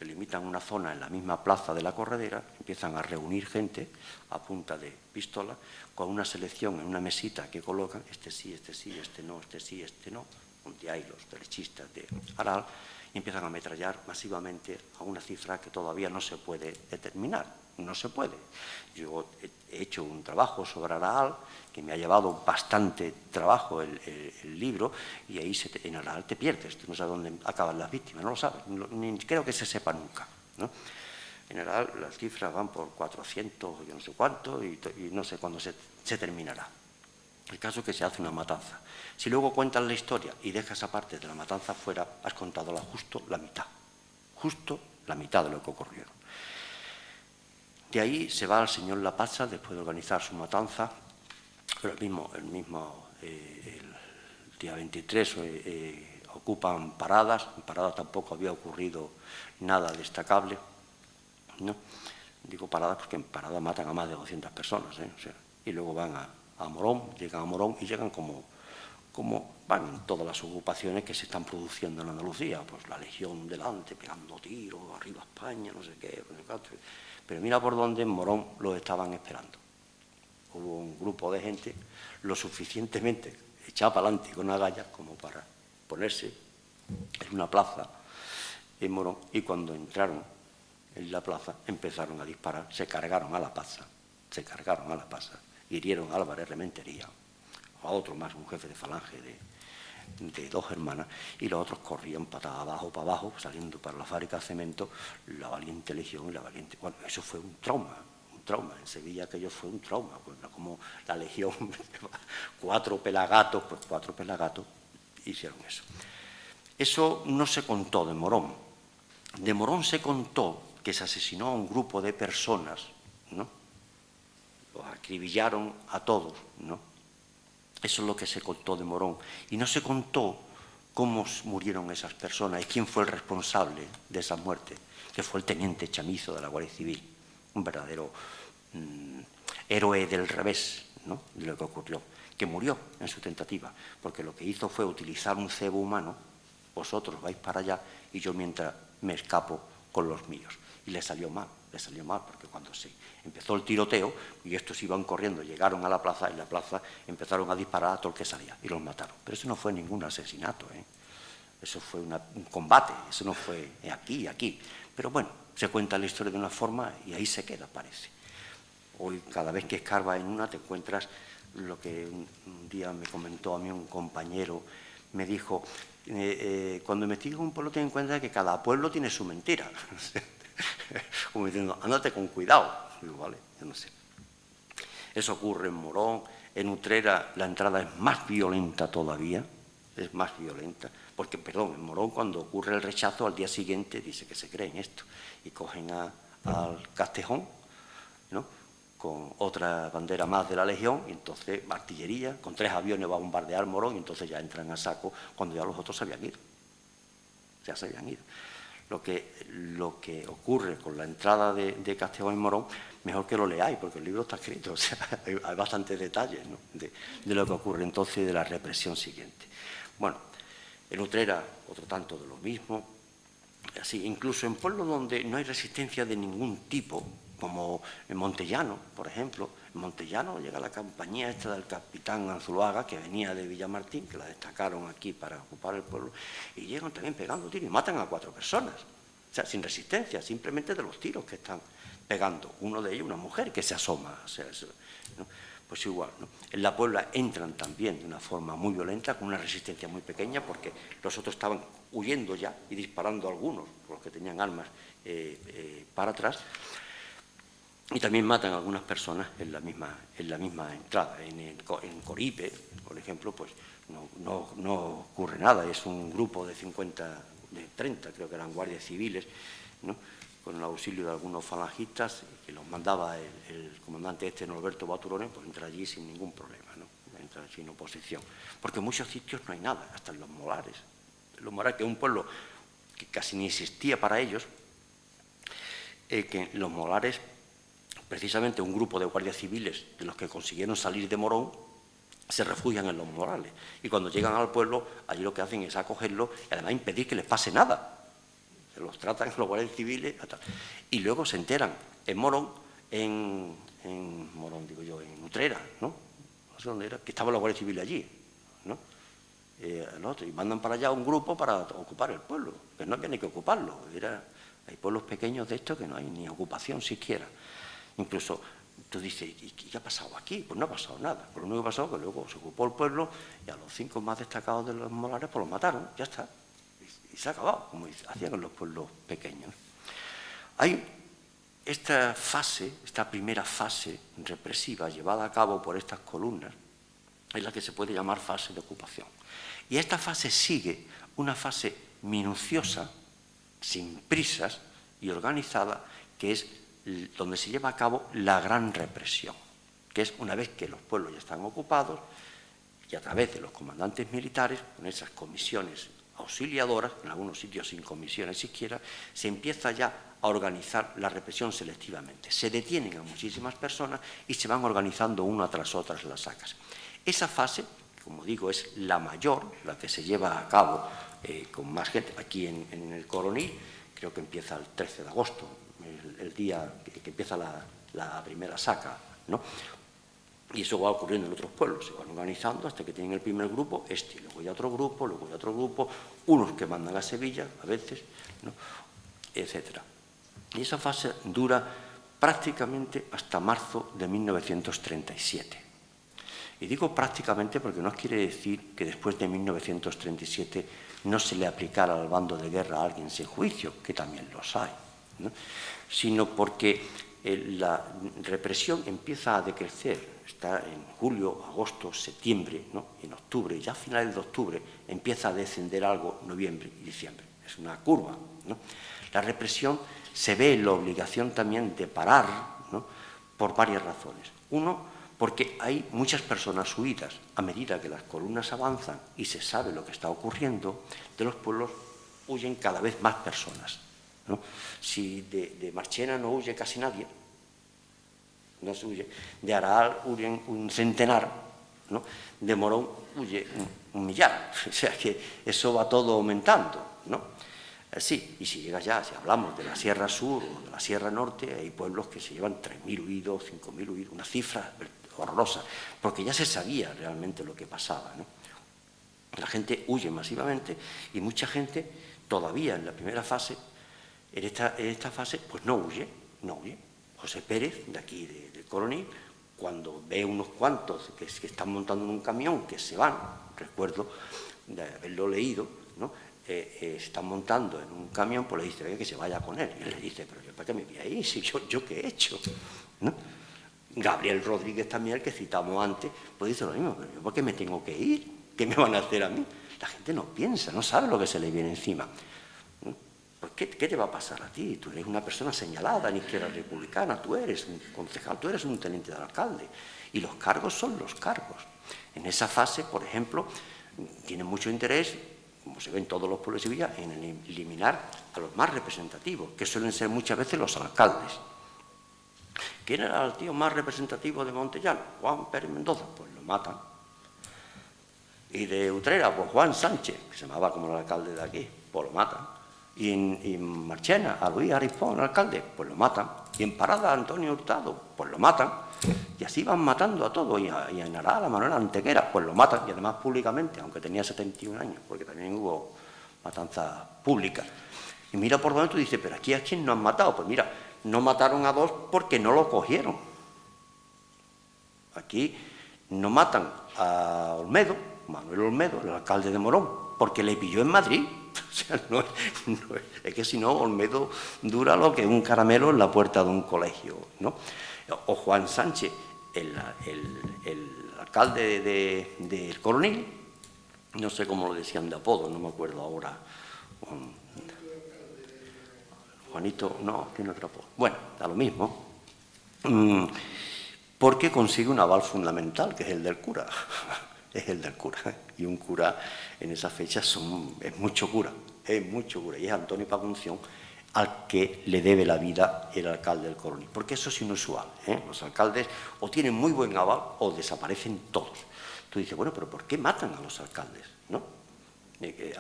delimitan una zona en la misma plaza de la corredera, empiezan a reunir gente a punta de pistola, con una selección en una mesita que colocan, este sí, este no, este sí, este no, donde hay los derechistas de Aral, y empiezan a ametrallar masivamente a una cifra que todavía no se puede determinar, no se puede. Yo he hecho un trabajo sobre Aral, que me ha llevado bastante trabajo el libro, y ahí en Aral te pierdes, tú no sabes dónde acaban las víctimas, no lo sabes, ni creo que se sepa nunca, ¿no? En general, las cifras van por 400, yo no sé cuánto, y no sé cuándo se terminará. El caso es que se hace una matanza. Si luego cuentas la historia y dejas esa parte de la matanza fuera, has contado justo la mitad de lo que ocurrió. De ahí se va el señor Lapasa, después de organizar su matanza, pero el día 23 ocupan Paradas. En Paradas tampoco había ocurrido nada destacable, ¿no? Digo Paradas porque en Paradas matan a más de 200 personas, ¿eh? O sea, y luego van a Morón, llegan a Morón y llegan como van en todas las ocupaciones que se están produciendo en Andalucía, pues la Legión delante, pegando tiros, arriba España, no sé qué, pero mira por dónde en Morón los estaban esperando. Hubo un grupo de gente lo suficientemente echada para adelante con agallas como para ponerse en una plaza en Morón, y cuando entraron en la plaza empezaron a disparar, se cargaron a la Pasa, hirieron a Álvarez Rementería, a otro más, un jefe de falange de 2 hermanas, y los otros corrían para abajo, saliendo para la fábrica de cemento, la valiente Legión y la valiente... Bueno, eso fue un trauma. En Sevilla aquello fue un trauma, pues, como la Legión, 4 pelagatos hicieron eso. Eso no se contó de Morón. De Morón se contó que se asesinó a un grupo de personas, ¿no? Los acribillaron a todos, ¿no? Eso es lo que se contó de Morón. Y no se contó cómo murieron esas personas y quién fue el responsable de esa muerte, que fue el teniente Chamizo de la Guardia Civil, un verdadero héroe del revés, ¿no?, de lo que ocurrió, que murió en su tentativa, porque lo que hizo fue utilizar un cebo humano. Vosotros vais para allá y yo mientras me escapo con los míos. Y le salió mal, porque cuando se empezó el tiroteo y estos iban corriendo, llegaron a la plaza, y en la plaza empezaron a disparar a todo el que salía y los mataron. Pero eso no fue ningún asesinato, ¿eh? Eso fue un combate, eso no fue aquí. Pero bueno, se cuenta la historia de una forma y ahí se queda, parece. Hoy, cada vez que escarbas en una, te encuentras lo que un día me comentó a mí un compañero, me dijo, cuando investigas un pueblo, ten en cuenta que cada pueblo tiene su mentira. Como diciendo, ándate con cuidado. Digo, vale, yo no sé. Eso ocurre en Morón. En Utrera la entrada es más violenta todavía, porque, perdón, en Morón cuando ocurre el rechazo, al día siguiente dice que se creen esto, y cogen al Castejón, ¿no?, con otra bandera más de la Legión, y entonces artillería, con 3 aviones va a bombardear Morón, y entonces ya entran a saco cuando ya los otros se habían ido. Ya se habían ido. Lo que ocurre con la entrada de Castejón y Morón, mejor que lo leáis, porque el libro está escrito, o sea, hay bastantes detalles, ¿no?, de lo que ocurre entonces y de la represión siguiente. Bueno, en Utrera otro tanto de lo mismo, así, incluso en pueblos donde no hay resistencia de ningún tipo, como en Montellano, por ejemplo. En Montellano llega la compañía esta del capitán Anzuloaga, que venía de Villamartín, que la destacaron aquí para ocupar el pueblo, y llegan también pegando tiros y matan a 4 personas. O sea, sin resistencia, simplemente de los tiros que están pegando. Uno de ellos, una mujer que se asoma, o sea, eso, ¿no? Pues igual, ¿no? En la Puebla entran también de una forma muy violenta, con una resistencia muy pequeña, porque los otros estaban huyendo ya y disparando a algunos, los que tenían armas, para atrás. Y también matan a algunas personas en la misma entrada. En Coripe, por ejemplo, pues no ocurre nada. Es un grupo de 30, creo que eran guardias civiles, ¿no?, con el auxilio de algunos falangistas, que los mandaba el comandante Norberto Baturones, pues entra allí sin ningún problema, ¿no?, entra sin oposición. Porque en muchos sitios no hay nada, hasta en Los Molares. Los Molares, que es un pueblo que casi ni existía para ellos, que en Los Molares, precisamente un grupo de guardias civiles de los que consiguieron salir de Morón se refugian en Los Molares, y cuando llegan al pueblo, allí lo que hacen es acogerlos y además impedir que les pase nada. Se los tratan los guardias civiles y luego se enteran en Morón, en Utrera, ¿no?, no sé dónde era, que estaban los guardias civiles allí, ¿no?, y mandan para allá un grupo para ocupar el pueblo, que no había ni que ocuparlo. Hay pueblos pequeños de estos que no hay ni ocupación siquiera. Incluso tú dices, ¿y qué ha pasado aquí? Pues no ha pasado nada. Pues lo único que ha pasado es que luego se ocupó el pueblo y a los 5 más destacados de Los Molares pues los mataron, ya está. Y se ha acabado, como hacían en los pueblos pequeños. Hay esta fase, esta primera fase represiva llevada a cabo por estas columnas, es la que se puede llamar fase de ocupación. Y esta fase sigue una fase minuciosa, sin prisas y organizada, que es donde se lleva a cabo la gran represión, que es una vez que los pueblos ya están ocupados y a través de los comandantes militares, con esas comisiones auxiliadoras, en algunos sitios sin comisiones siquiera, se empieza ya a organizar la represión selectivamente. Se detienen a muchísimas personas y se van organizando una tras otra las sacas. Esa fase, como digo, es la mayor, la que se lleva a cabo con más gente. Aquí en el Coronil, creo que empieza el 13 de agosto, el día que empieza la primera saca, ¿no? Y eso va ocurriendo en otros pueblos, se van organizando hasta que tienen el primer grupo, luego hay otro grupo, unos que mandan a Sevilla, a veces, ¿no? Etcétera. Y esa fase dura prácticamente hasta marzo de 1937. Y digo prácticamente porque no quiere decir que después de 1937 no se le aplicara al bando de guerra a alguien sin juicio, que también los hay, ¿no? Sino porque la represión empieza a decrecer, está en julio, agosto, septiembre, ¿no? En octubre, ya a finales de octubre empieza a descender algo, noviembre y diciembre. Es una curva, ¿no? La represión se ve en la obligación también de parar, ¿no? Por varias razones. Uno, porque hay muchas personas huidas. A medida que las columnas avanzan y se sabe lo que está ocurriendo, de los pueblos huyen cada vez más personas, ¿no? Si de Marchena no huye casi nadie, no se huye, de Araal huyen un centenar, ¿no? De Morón huye un millar, o sea que eso va todo aumentando, ¿no? Sí, y si llegas ya, si hablamos de la Sierra Sur o de la Sierra Norte, hay pueblos que se llevan 3.000 huidos, 5.000 huidos, una cifra horrorosa, porque ya se sabía realmente lo que pasaba, ¿no? La gente huye masivamente y mucha gente todavía en la primera fase, en esta fase, pues no huye. José Pérez, de aquí del Coronil, cuando ve unos cuantos que están montando en un camión, que se van, recuerdo de haberlo leído, ¿no? Están montando en un camión, pues le dice, venga, que se vaya con él. Y él le dice, pero yo para qué me voy ahí, si yo qué he hecho, ¿no? Gabriel Rodríguez también, el que citamos antes, pues dice lo mismo, pero yo ¿por qué me tengo que ir? ¿Qué me van a hacer a mí? La gente no piensa, no sabe lo que se le viene encima. Pues ¿qué te va a pasar a ti? Tú eres una persona señalada en Izquierda Republicana, tú eres un concejal, tú eres un teniente de alcalde, y los cargos son los cargos. En esa fase, por ejemplo, tiene mucho interés, como se ve en todos los pueblos de Sevilla, en eliminar a los más representativos, que suelen ser muchas veces los alcaldes. ¿Quién era el tío más representativo de Montellano? Juan Pérez Mendoza, pues lo matan. Y de Utrera, pues Juan Sánchez, que se llamaba como el alcalde de aquí, pues lo matan. Y en Marchena, a Luis Arispón, el alcalde, pues lo matan. Y en Parada, a Antonio Hurtado, pues lo matan. Y así van matando a todos. Y en Aral, a Manuel Antequera, pues lo matan. Y además públicamente, aunque tenía 71 años, porque también hubo matanzas públicas. Y mira por dónde tú dices, pero aquí a quién no han matado. Pues mira, no mataron a dos porque no lo cogieron. Aquí no matan a Olmedo, Manuel Olmedo, el alcalde de Morón, porque le pilló en Madrid. O sea, es que si no, Olmedo dura lo que un caramelo en la puerta de un colegio, ¿no? O Juan Sánchez, el alcalde del Coronil, no sé cómo lo decían de apodo, no me acuerdo ahora. Juanito, no, tiene otro apodo. Bueno, da lo mismo. Porque consigue un aval fundamental, que es el del cura. Es el del cura. Y un cura en esa fecha es mucho cura. Y es Antonio Pagunción al que le debe la vida el alcalde del Coronil. Porque eso es inusual, ¿eh? Los alcaldes o tienen muy buen aval o desaparecen todos. Tú dices, bueno, pero ¿por qué matan a los alcaldes? ¿No?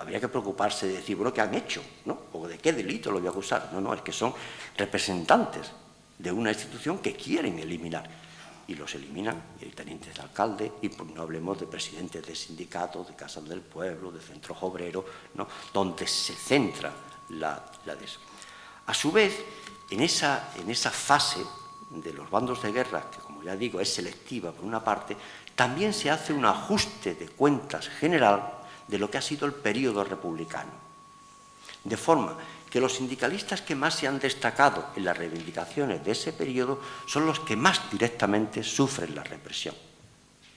Habría que preocuparse de decir, bueno, ¿qué han hecho? ¿No? ¿O de qué delito lo voy a acusar? No, es que son representantes de una institución que quieren eliminar. Y los eliminan, y hay tenientes de alcalde, y pues no hablemos de presidentes de sindicatos, de casas del pueblo, de centros obreros, ¿no? Donde se centra la de eso. A su vez, en esa fase de los bandos de guerra, que como ya digo es selectiva por una parte, también se hace un ajuste de cuentas general de lo que ha sido el período republicano. De forma que los sindicalistas que más se han destacado en las reivindicaciones de ese periodo son los que más directamente sufren la represión.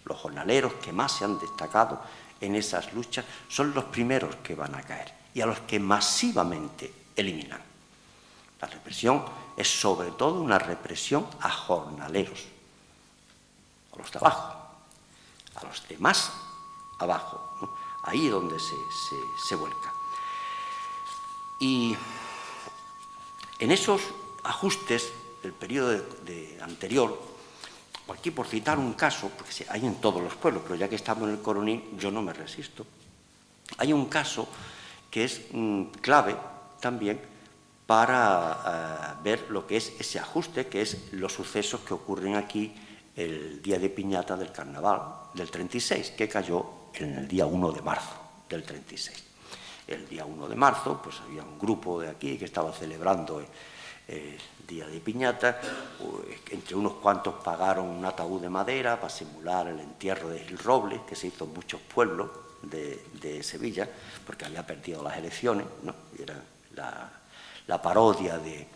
Los jornaleros que más se han destacado en esas luchas son los primeros que van a caer y a los que masivamente eliminan. La represión es sobre todo una represión a jornaleros, a los de abajo, a los de más abajo, ¿no? Ahí es donde se vuelca. Y en esos ajustes del periodo anterior, aquí por citar un caso, porque hay en todos los pueblos, pero ya que estamos en el Coronil, yo no me resisto, hay un caso que es clave también para ver lo que es ese ajuste, que es los sucesos que ocurren aquí el día de piñata del Carnaval del 36, que cayó en el día 1 de marzo del 36. El día 1 de marzo, pues había un grupo de aquí que estaba celebrando el día de piñata, entre unos cuantos pagaron un ataúd de madera para simular el entierro de Gil Robles, que se hizo en muchos pueblos de Sevilla, porque había perdido las elecciones, ¿no? Y era la parodia de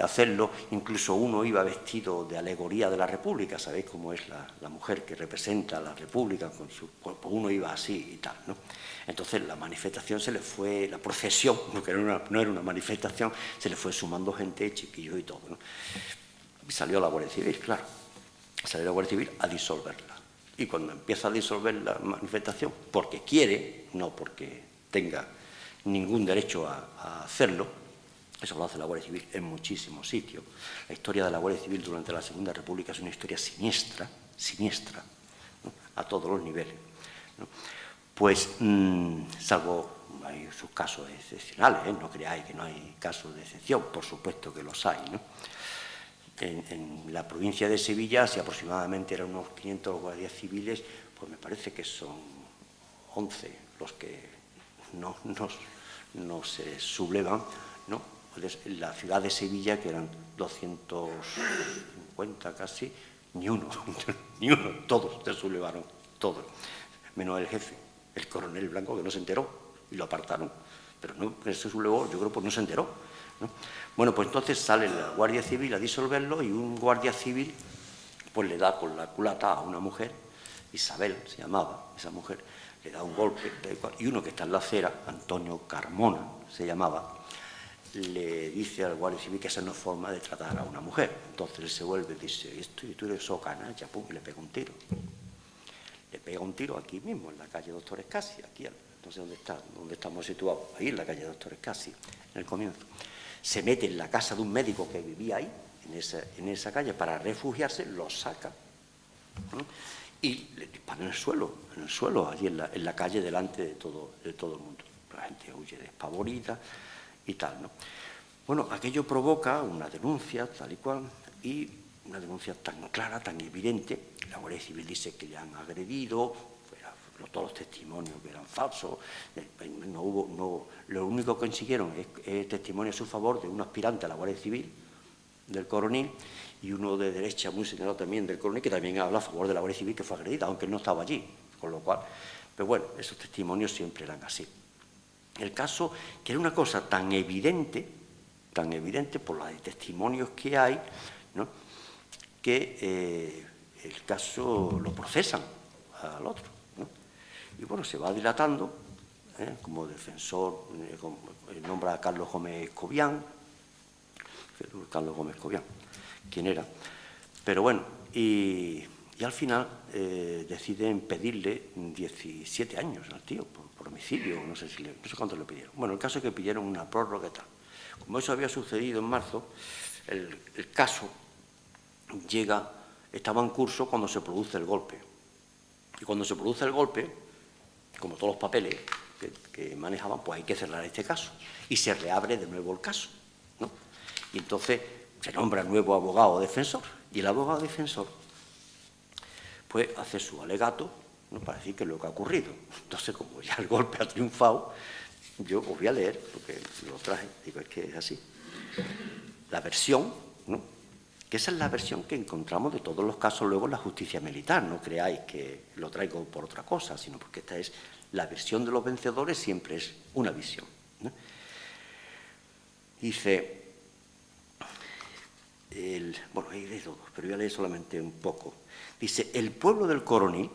hacerlo. Incluso uno iba vestido de alegoría de la República, sabéis cómo es la mujer que representa a la República, con su cuerpo, uno iba así y tal, ¿no? Entonces la manifestación se le fue, la procesión, porque no era una manifestación, se le fue sumando gente, chiquillos y todo, ¿no? Y salió la Guardia Civil, claro, salió la Guardia Civil a disolverla. Y cuando empieza a disolver la manifestación, porque quiere, no porque tenga ningún derecho a hacerlo, eso lo hace la Guardia Civil en muchísimos sitios. La historia de la Guardia Civil durante la Segunda República es una historia siniestra, ¿no? A todos los niveles, ¿no? Pues, salvo hay sus casos excepcionales, no creáis que no hay casos de excepción, por supuesto que los hay, ¿no? En la provincia de Sevilla, si aproximadamente eran unos 500 guardias civiles, pues me parece que son 11 los que no se sublevan, ¿no? En la ciudad de Sevilla, que eran 250 casi, ni uno, todos se sublevaron, todos, menos el jefe, el coronel Blanco, que no se enteró y lo apartaron, pero no, que se sublevó, yo creo, pues no se enteró, ¿no? Bueno, pues entonces sale la Guardia Civil a disolverlo y un guardia civil pues le da con la culata a una mujer, Isabel se llamaba esa mujer, le da un golpe, y uno que está en la acera, Antonio Carmona se llamaba, le dice al Guardia Civil que esa no es forma de tratar a una mujer. Entonces él se vuelve y dice, esto y tú eres so canalla, pum, y le pega un tiro. Le pega un tiro aquí mismo, en la calle Doctor Escasi, aquí, entonces ¿dónde estamos situados? Ahí en la calle Doctor Escasi, en el comienzo. Se mete en la casa de un médico que vivía ahí, en esa calle, para refugiarse, lo saca, ¿no? Y le dispara en el suelo, allí en la calle, delante de todo el mundo. La gente huye despavorida y tal, ¿no? Bueno, aquello provoca una denuncia, tal y cual, y una denuncia tan clara, tan evidente. La Guardia Civil dice que le han agredido, todos los testimonios que eran falsos, lo único que consiguieron es testimonio a su favor de un aspirante a la Guardia Civil, del Coronil, y uno de derecha muy señalado también del Coronil, que también habla a favor de la Guardia Civil, que fue agredida, aunque él no estaba allí, con lo cual, pero bueno, esos testimonios siempre eran así. El caso, que era una cosa tan evidente por la de testimonios que hay, ¿no? Que el caso lo procesan al otro, ¿no? Y bueno, se va dilatando, como defensor, nombra a Carlos Gómez Cobián, quién era, pero bueno, y al final deciden pedirle 17 años al tío por homicidio, no sé cuánto le pidieron. Bueno, el caso es que pidieron una prórroga y tal. Como eso había sucedido en marzo, el caso estaba en curso cuando se produce el golpe. Y cuando se produce el golpe, como todos los papeles que manejaban, pues hay que cerrar este caso. Y se reabre de nuevo el caso, ¿no? Y entonces se nombra nuevo abogado defensor. Y el abogado defensor pues hace su alegato, ¿no? Para decir que es lo que ha ocurrido. Entonces, como ya el golpe ha triunfado, yo os voy a leer, porque lo traje, digo, es que es así. La versión, ¿no? Que esa es la versión que encontramos de todos los casos luego en la justicia militar. No creáis que lo traigo por otra cosa, sino porque esta es la versión de los vencedores, siempre es una visión, ¿no? Dice, bueno, hay de todos, pero voy a leer solamente un poco. Dice, el pueblo del Coronil,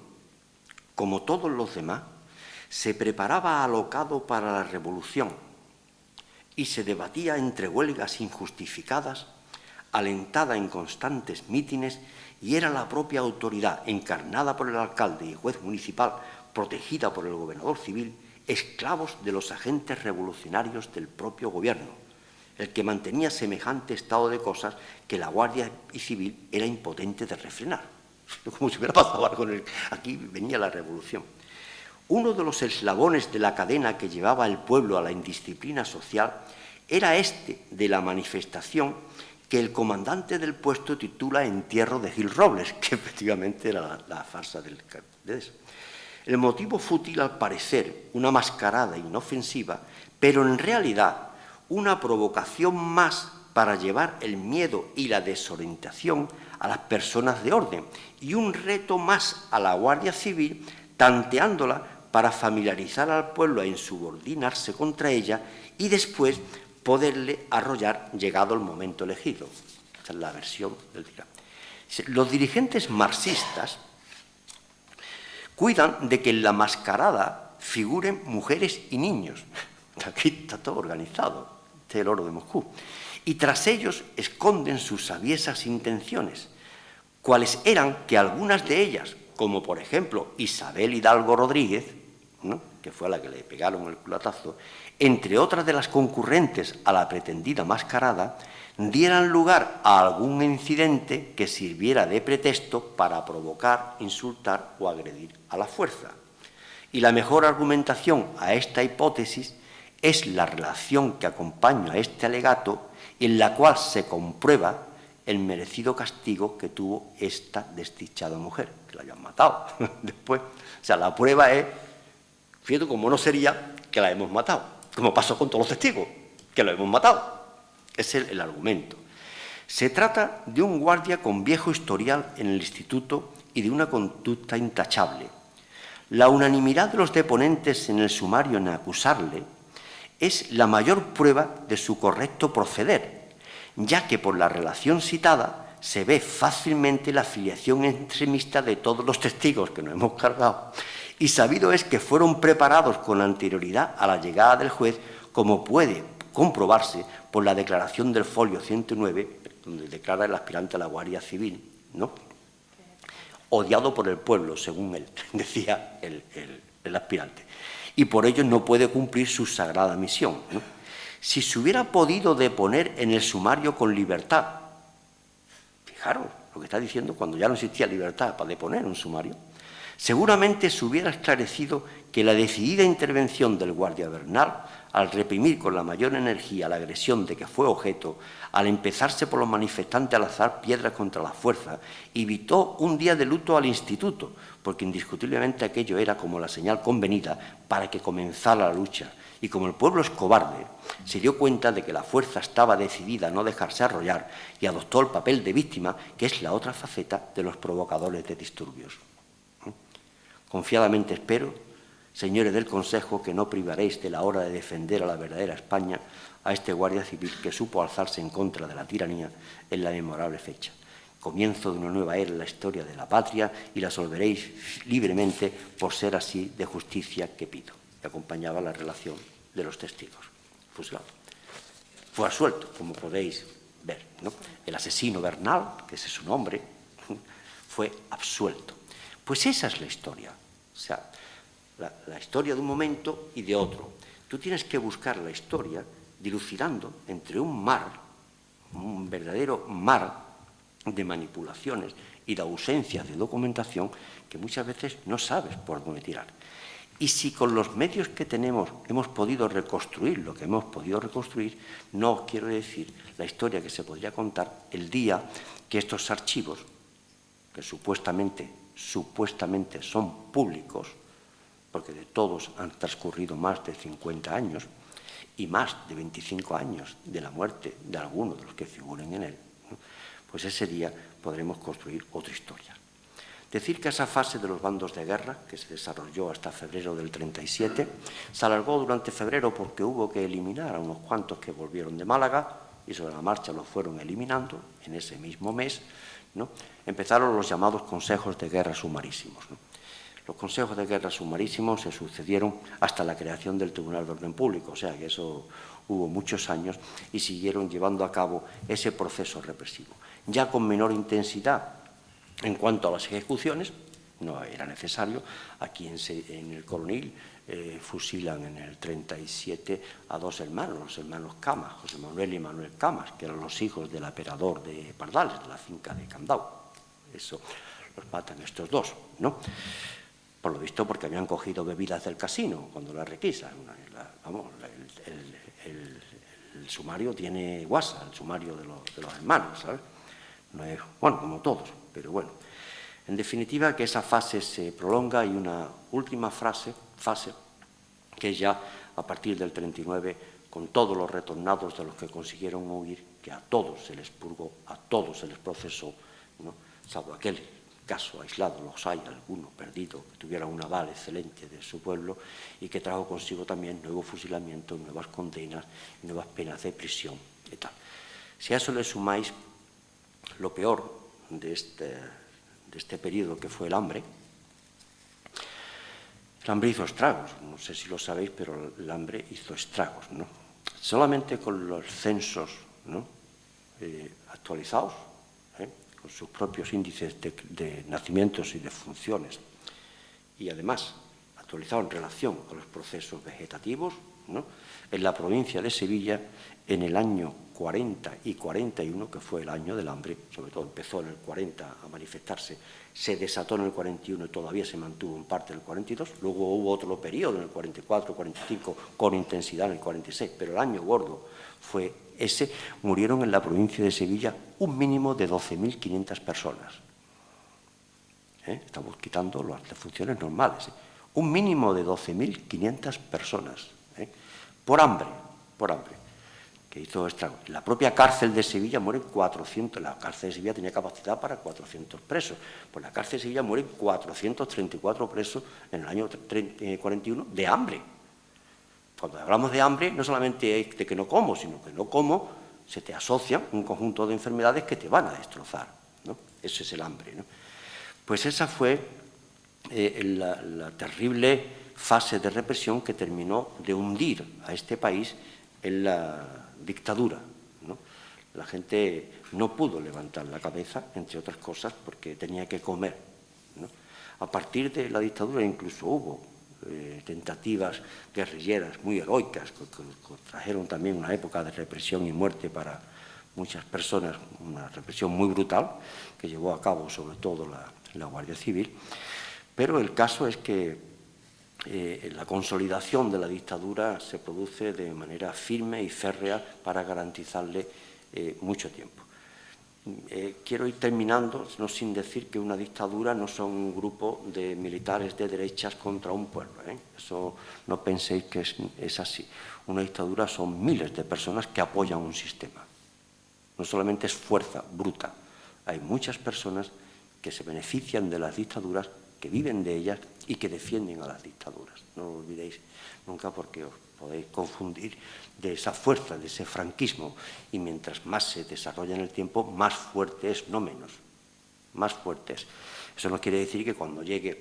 como todos los demás, se preparaba alocado para la revolución y se debatía entre huelgas injustificadas, alentada en constantes mítines, y era la propia autoridad, encarnada por el alcalde y juez municipal, protegida por el gobernador civil, esclavos de los agentes revolucionarios del propio gobierno, el que mantenía semejante estado de cosas que la Guardia Civil era impotente de refrenar. Como si hubiera pasado algo aquí venía la revolución. Uno de los eslabones de la cadena que llevaba al pueblo a la indisciplina social era este de la manifestación que el comandante del puesto titula Entierro de Gil Robles, que efectivamente era la farsa de eso. El motivo fútil, al parecer, una mascarada inofensiva, pero en realidad una provocación más para llevar el miedo y la desorientación a las personas de orden y un reto más a la Guardia Civil, tanteándola para familiarizar al pueblo a insubordinarse contra ella y después poderle arrollar llegado el momento elegido. Esta es la versión del día. Los dirigentes marxistas cuidan de que en la mascarada figuren mujeres y niños. Aquí está todo organizado, este es el oro de Moscú. Y tras ellos esconden sus aviesas intenciones, cuales eran que algunas de ellas, como por ejemplo Isabel Hidalgo Rodríguez, ¿no?, que fue a la que le pegaron el culatazo, entre otras de las concurrentes a la pretendida mascarada, dieran lugar a algún incidente que sirviera de pretexto para provocar, insultar o agredir a la fuerza. Y la mejor argumentación a esta hipótesis es la relación que acompaña a este alegato, en la cual se comprueba el merecido castigo que tuvo esta desdichada mujer, que la hayan matado después. O sea, la prueba es, fíjate, como no sería que la hemos matado, como pasó con todos los testigos, que lo hemos matado. Es el argumento. Se trata de un guardia con viejo historial en el instituto y de una conducta intachable. La unanimidad de los deponentes en el sumario en acusarle es la mayor prueba de su correcto proceder, ya que por la relación citada se ve fácilmente la filiación extremista de todos los testigos que nos hemos cargado, y sabido es que fueron preparados con anterioridad a la llegada del juez, como puede comprobarse por la declaración del folio 109, donde declara el aspirante a la Guardia Civil, ¿no?, odiado por el pueblo, según él, decía el aspirante, y por ello no puede cumplir su sagrada misión, ¿no? Si se hubiera podido deponer en el sumario con libertad, fijaros lo que está diciendo, cuando ya no existía libertad para deponer un sumario, seguramente se hubiera esclarecido que la decidida intervención del guardia Bernal, al reprimir con la mayor energía la agresión de que fue objeto, al empezarse por los manifestantes a lanzar piedras contra la fuerza, evitó un día de luto al instituto, porque indiscutiblemente aquello era como la señal convenida para que comenzara la lucha. Y como el pueblo es cobarde, se dio cuenta de que la fuerza estaba decidida a no dejarse arrollar y adoptó el papel de víctima, que es la otra faceta de los provocadores de disturbios. Confiadamente espero, señores del Consejo, que no privaréis de la hora de defender a la verdadera España a este guardia civil que supo alzarse en contra de la tiranía en la memorable fecha. Comienzo de una nueva era en la historia de la patria y la absolveréis libremente por ser así de justicia que pido. Y acompañaba la relación de los testigos. Fusilado. Fue absuelto, como podéis ver, ¿no? El asesino Bernal, que ese es su nombre, fue absuelto. Pues esa es la historia. O sea, la historia de un momento y de otro. Tú tienes que buscar la historia dilucidando entre un mar, un verdadero mar de manipulaciones y de ausencias de documentación que muchas veces no sabes por dónde tirar. Y si con los medios que tenemos hemos podido reconstruir lo que hemos podido reconstruir, no os quiero decir la historia que se podría contar el día que estos archivos, que supuestamente son públicos, porque de todos han transcurrido más de 50 años y más de 25 años de la muerte de algunos de los que figuren en él, ¿no?, pues ese día podremos construir otra historia. Decir que esa fase de los bandos de guerra, que se desarrolló hasta febrero del 37, se alargó durante febrero porque hubo que eliminar a unos cuantos que volvieron de Málaga y sobre la marcha los fueron eliminando en ese mismo mes, ¿no? Empezaron los llamados consejos de guerra sumarísimos, ¿no? Los consejos de guerra sumarísimos se sucedieron hasta la creación del Tribunal de Orden Público, o sea que eso hubo muchos años y siguieron llevando a cabo ese proceso represivo. Ya con menor intensidad en cuanto a las ejecuciones, no era necesario. Aquí en el Coronil fusilan en el 37 a dos hermanos, los hermanos Camas, José Manuel y Manuel Camas, que eran los hijos del aperador de Pardales, de la finca de Candao. Eso los matan estos dos, ¿no? Por lo visto porque habían cogido bebidas del casino cuando las requisan. El sumario tiene guasa, el sumario de los hermanos, ¿sabes? No es, bueno, como todos, pero bueno. En definitiva, que esa fase se prolonga y una última fase que ya a partir del 39, con todos los retornados de los que consiguieron huir, que a todos se les purgó, a todos se les procesó, ¿no? Salvo aquel caso aislado, los hay algunos perdidos, que tuvieran un aval excelente de su pueblo y que trajo consigo también nuevos fusilamientos, nuevas condenas, nuevas penas de prisión y tal. Si a eso le sumáis lo peor de este periodo, que fue el hambre hizo estragos. No sé si lo sabéis, pero el hambre hizo estragos, ¿no? Solamente con los censos, ¿no? Actualizados, con sus propios índices de nacimientos y de funciones, y además actualizados en relación a los procesos vegetativos, ¿no? En la provincia de Sevilla, en el año 40 y 41, que fue el año del hambre, sobre todo empezó en el 40 a manifestarse, se desató en el 41 y todavía se mantuvo en parte en el 42, luego hubo otro periodo en el 44, 45, con intensidad en el 46, pero el año gordo fue ese. Murieron en la provincia de Sevilla un mínimo de 12.500 personas. Estamos quitando las funciones normales. Un mínimo de 12.500 personas, por hambre, que hizo estrago. En la propia cárcel de Sevilla mueren 400, la cárcel de Sevilla tenía capacidad para 400 presos, pues la cárcel de Sevilla mueren 434 presos en el año 41 de hambre. Cuando hablamos de hambre, no solamente es de que no como, sino que no como, se te asocian un conjunto de enfermedades que te van a destrozar, ¿no? Ese es el hambre, ¿no? Pues esa fue la terrible fase de represión que terminó de hundir a este país en la dictadura, ¿no? La gente no pudo levantar la cabeza, entre otras cosas, porque tenía que comer, ¿no? A partir de la dictadura incluso hubo tentativas guerrilleras muy heroicas, que trajeron también una época de represión y muerte para muchas personas, una represión muy brutal, que llevó a cabo sobre todo la Guardia Civil. Pero el caso es que la consolidación de la dictadura se produce de manera firme y férrea para garantizarle mucho tiempo. Quiero ir terminando, no sin decir que una dictadura no son un grupo de militares de derechas contra un pueblo, Eso no penséis que es así. Una dictadura son miles de personas que apoyan un sistema. No solamente es fuerza bruta, hay muchas personas que se benefician de las dictaduras, que viven de ellas y que defienden a las dictaduras. No lo olvidéis nunca, porque os podéis confundir de esa fuerza, de ese franquismo, y mientras más se desarrolla en el tiempo, más fuerte es, no menos, más fuerte es. Eso no quiere decir que cuando llega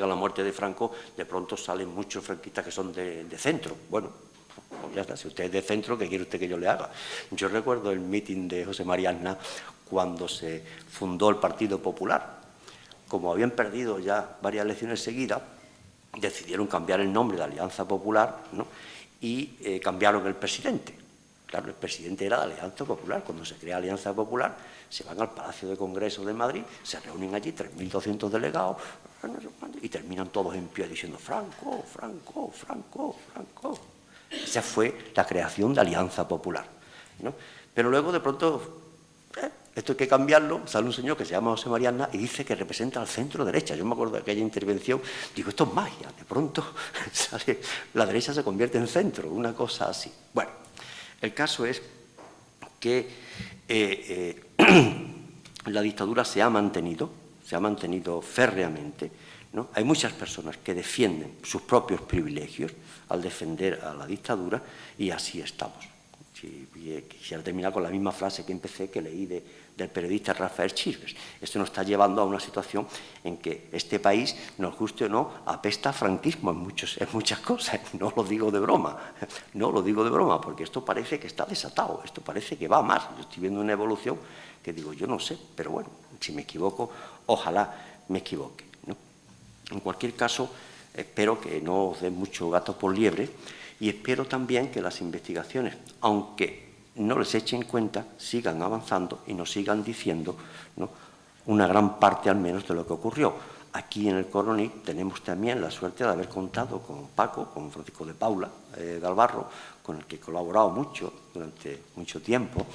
la muerte de Franco, de pronto salen muchos franquistas que son de centro. Bueno, pues ya está, si usted es de centro, ¿qué quiere usted que yo le haga? Yo recuerdo el mitin de José María Aznar cuando se fundó el Partido Popular. Como habían perdido ya varias elecciones seguidas, decidieron cambiar el nombre de Alianza Popular, ¿no? Y cambiaron el presidente. Claro, el presidente era de Alianza Popular. Cuando se crea Alianza Popular, se van al Palacio de Congreso de Madrid, se reúnen allí 3.200 delegados y terminan todos en pie diciendo Franco, Franco, Franco, Franco. Esa fue la creación de Alianza Popular, ¿no? Pero luego, de pronto, esto hay que cambiarlo. Sale un señor que se llama José María Aznar y dice que representa al centro derecha. Yo me acuerdo de aquella intervención, digo, esto es magia. De pronto sale, la derecha se convierte en centro, una cosa así. Bueno, el caso es que la dictadura se ha mantenido se ha mantenido férreamente, ¿no? Hay muchas personas que defienden sus propios privilegios al defender a la dictadura y así estamos. Quisiera terminar con la misma frase que empecé, que leí del periodista Rafael Chirves. Esto nos está llevando a una situación en que este país, nos guste o no, apesta a franquismo en muchas cosas. No lo digo de broma, no lo digo de broma, porque esto parece que está desatado, esto parece que va más. Yo estoy viendo una evolución que digo, yo no sé, pero bueno, si me equivoco, ojalá me equivoque, ¿no? En cualquier caso, espero que no os den mucho gato por liebre y espero también que las investigaciones, aunque no les echen cuenta, sigan avanzando y nos sigan diciendo, ¿no?, una gran parte al menos de lo que ocurrió. Aquí en el Coronil tenemos también la suerte de haber contado con Paco, con Francisco de Paula Galvarro, con el que he colaborado mucho durante mucho tiempo,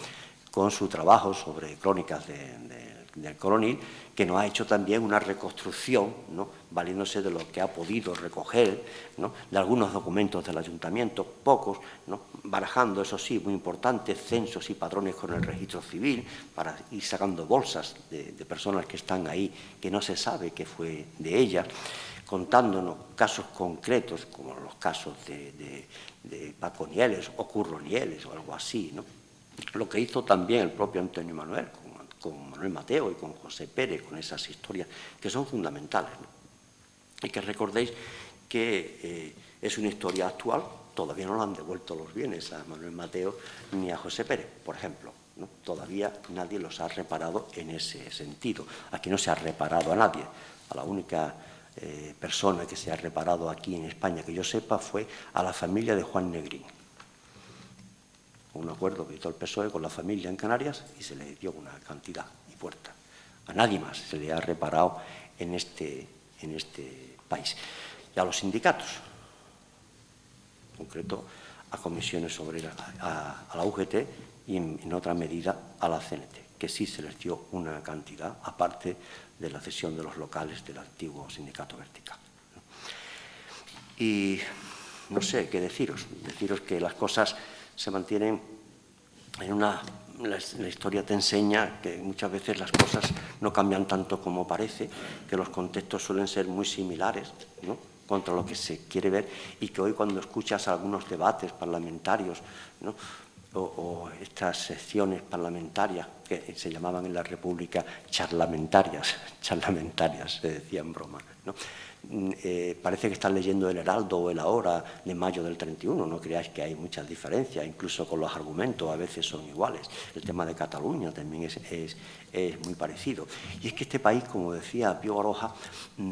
con su trabajo sobre crónicas del Coronil, que nos ha hecho también una reconstrucción, ¿no?, valiéndose de lo que ha podido recoger, ¿no?, de algunos documentos del ayuntamiento, pocos, ¿no?, barajando, eso sí, muy importante, censos y padrones con el registro civil, para ir sacando bolsas de personas que están ahí, que no se sabe qué fue de ellas, contándonos casos concretos, como los casos de Paco Nieles o Curro Nieles o algo así, ¿no? Lo que hizo también el propio Antonio Manuel, con Manuel Mateo y con José Pérez, con esas historias que son fundamentales, ¿no? Y que recordéis que es una historia actual, todavía no le han devuelto los bienes a Manuel Mateo ni a José Pérez, por ejemplo, ¿no? Todavía nadie los ha reparado en ese sentido. Aquí no se ha reparado a nadie. A la única persona que se ha reparado aquí en España, que yo sepa, fue a la familia de Juan Negrín. Un acuerdo que hizo el PSOE con la familia en Canarias y se le dio una cantidad y puerta. A nadie más se le ha reparado en este país. Y a los sindicatos, en concreto a comisiones obreras, a la UGT y en otra medida a la CNT, que sí se les dio una cantidad, aparte de la cesión de los locales del antiguo sindicato vertical. Y no sé qué deciros que las cosas se mantienen en la historia te enseña que muchas veces las cosas no cambian tanto como parece, que los contextos suelen ser muy similares, ¿no?, contra lo que se quiere ver, y que hoy cuando escuchas algunos debates parlamentarios, ¿no?, o estas secciones parlamentarias que se llamaban en la República charlamentarias, se decía en broma, ¿no? Parece que están leyendo el Heraldo o el Ahora de mayo del 31, no creáis que hay muchas diferencias, incluso con los argumentos a veces son iguales. El tema de Cataluña también es muy parecido. Y es que este país, como decía Pío Baroja,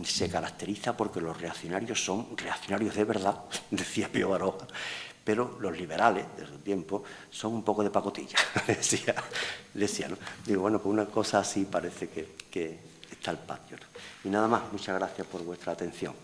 se caracteriza porque los reaccionarios son reaccionarios de verdad, decía Pío Baroja, pero los liberales de su tiempo son un poco de pacotilla, decía, ¿no? Digo, bueno, pues una cosa así parece que está el patio, ¿no? Y nada más, muchas gracias por vuestra atención.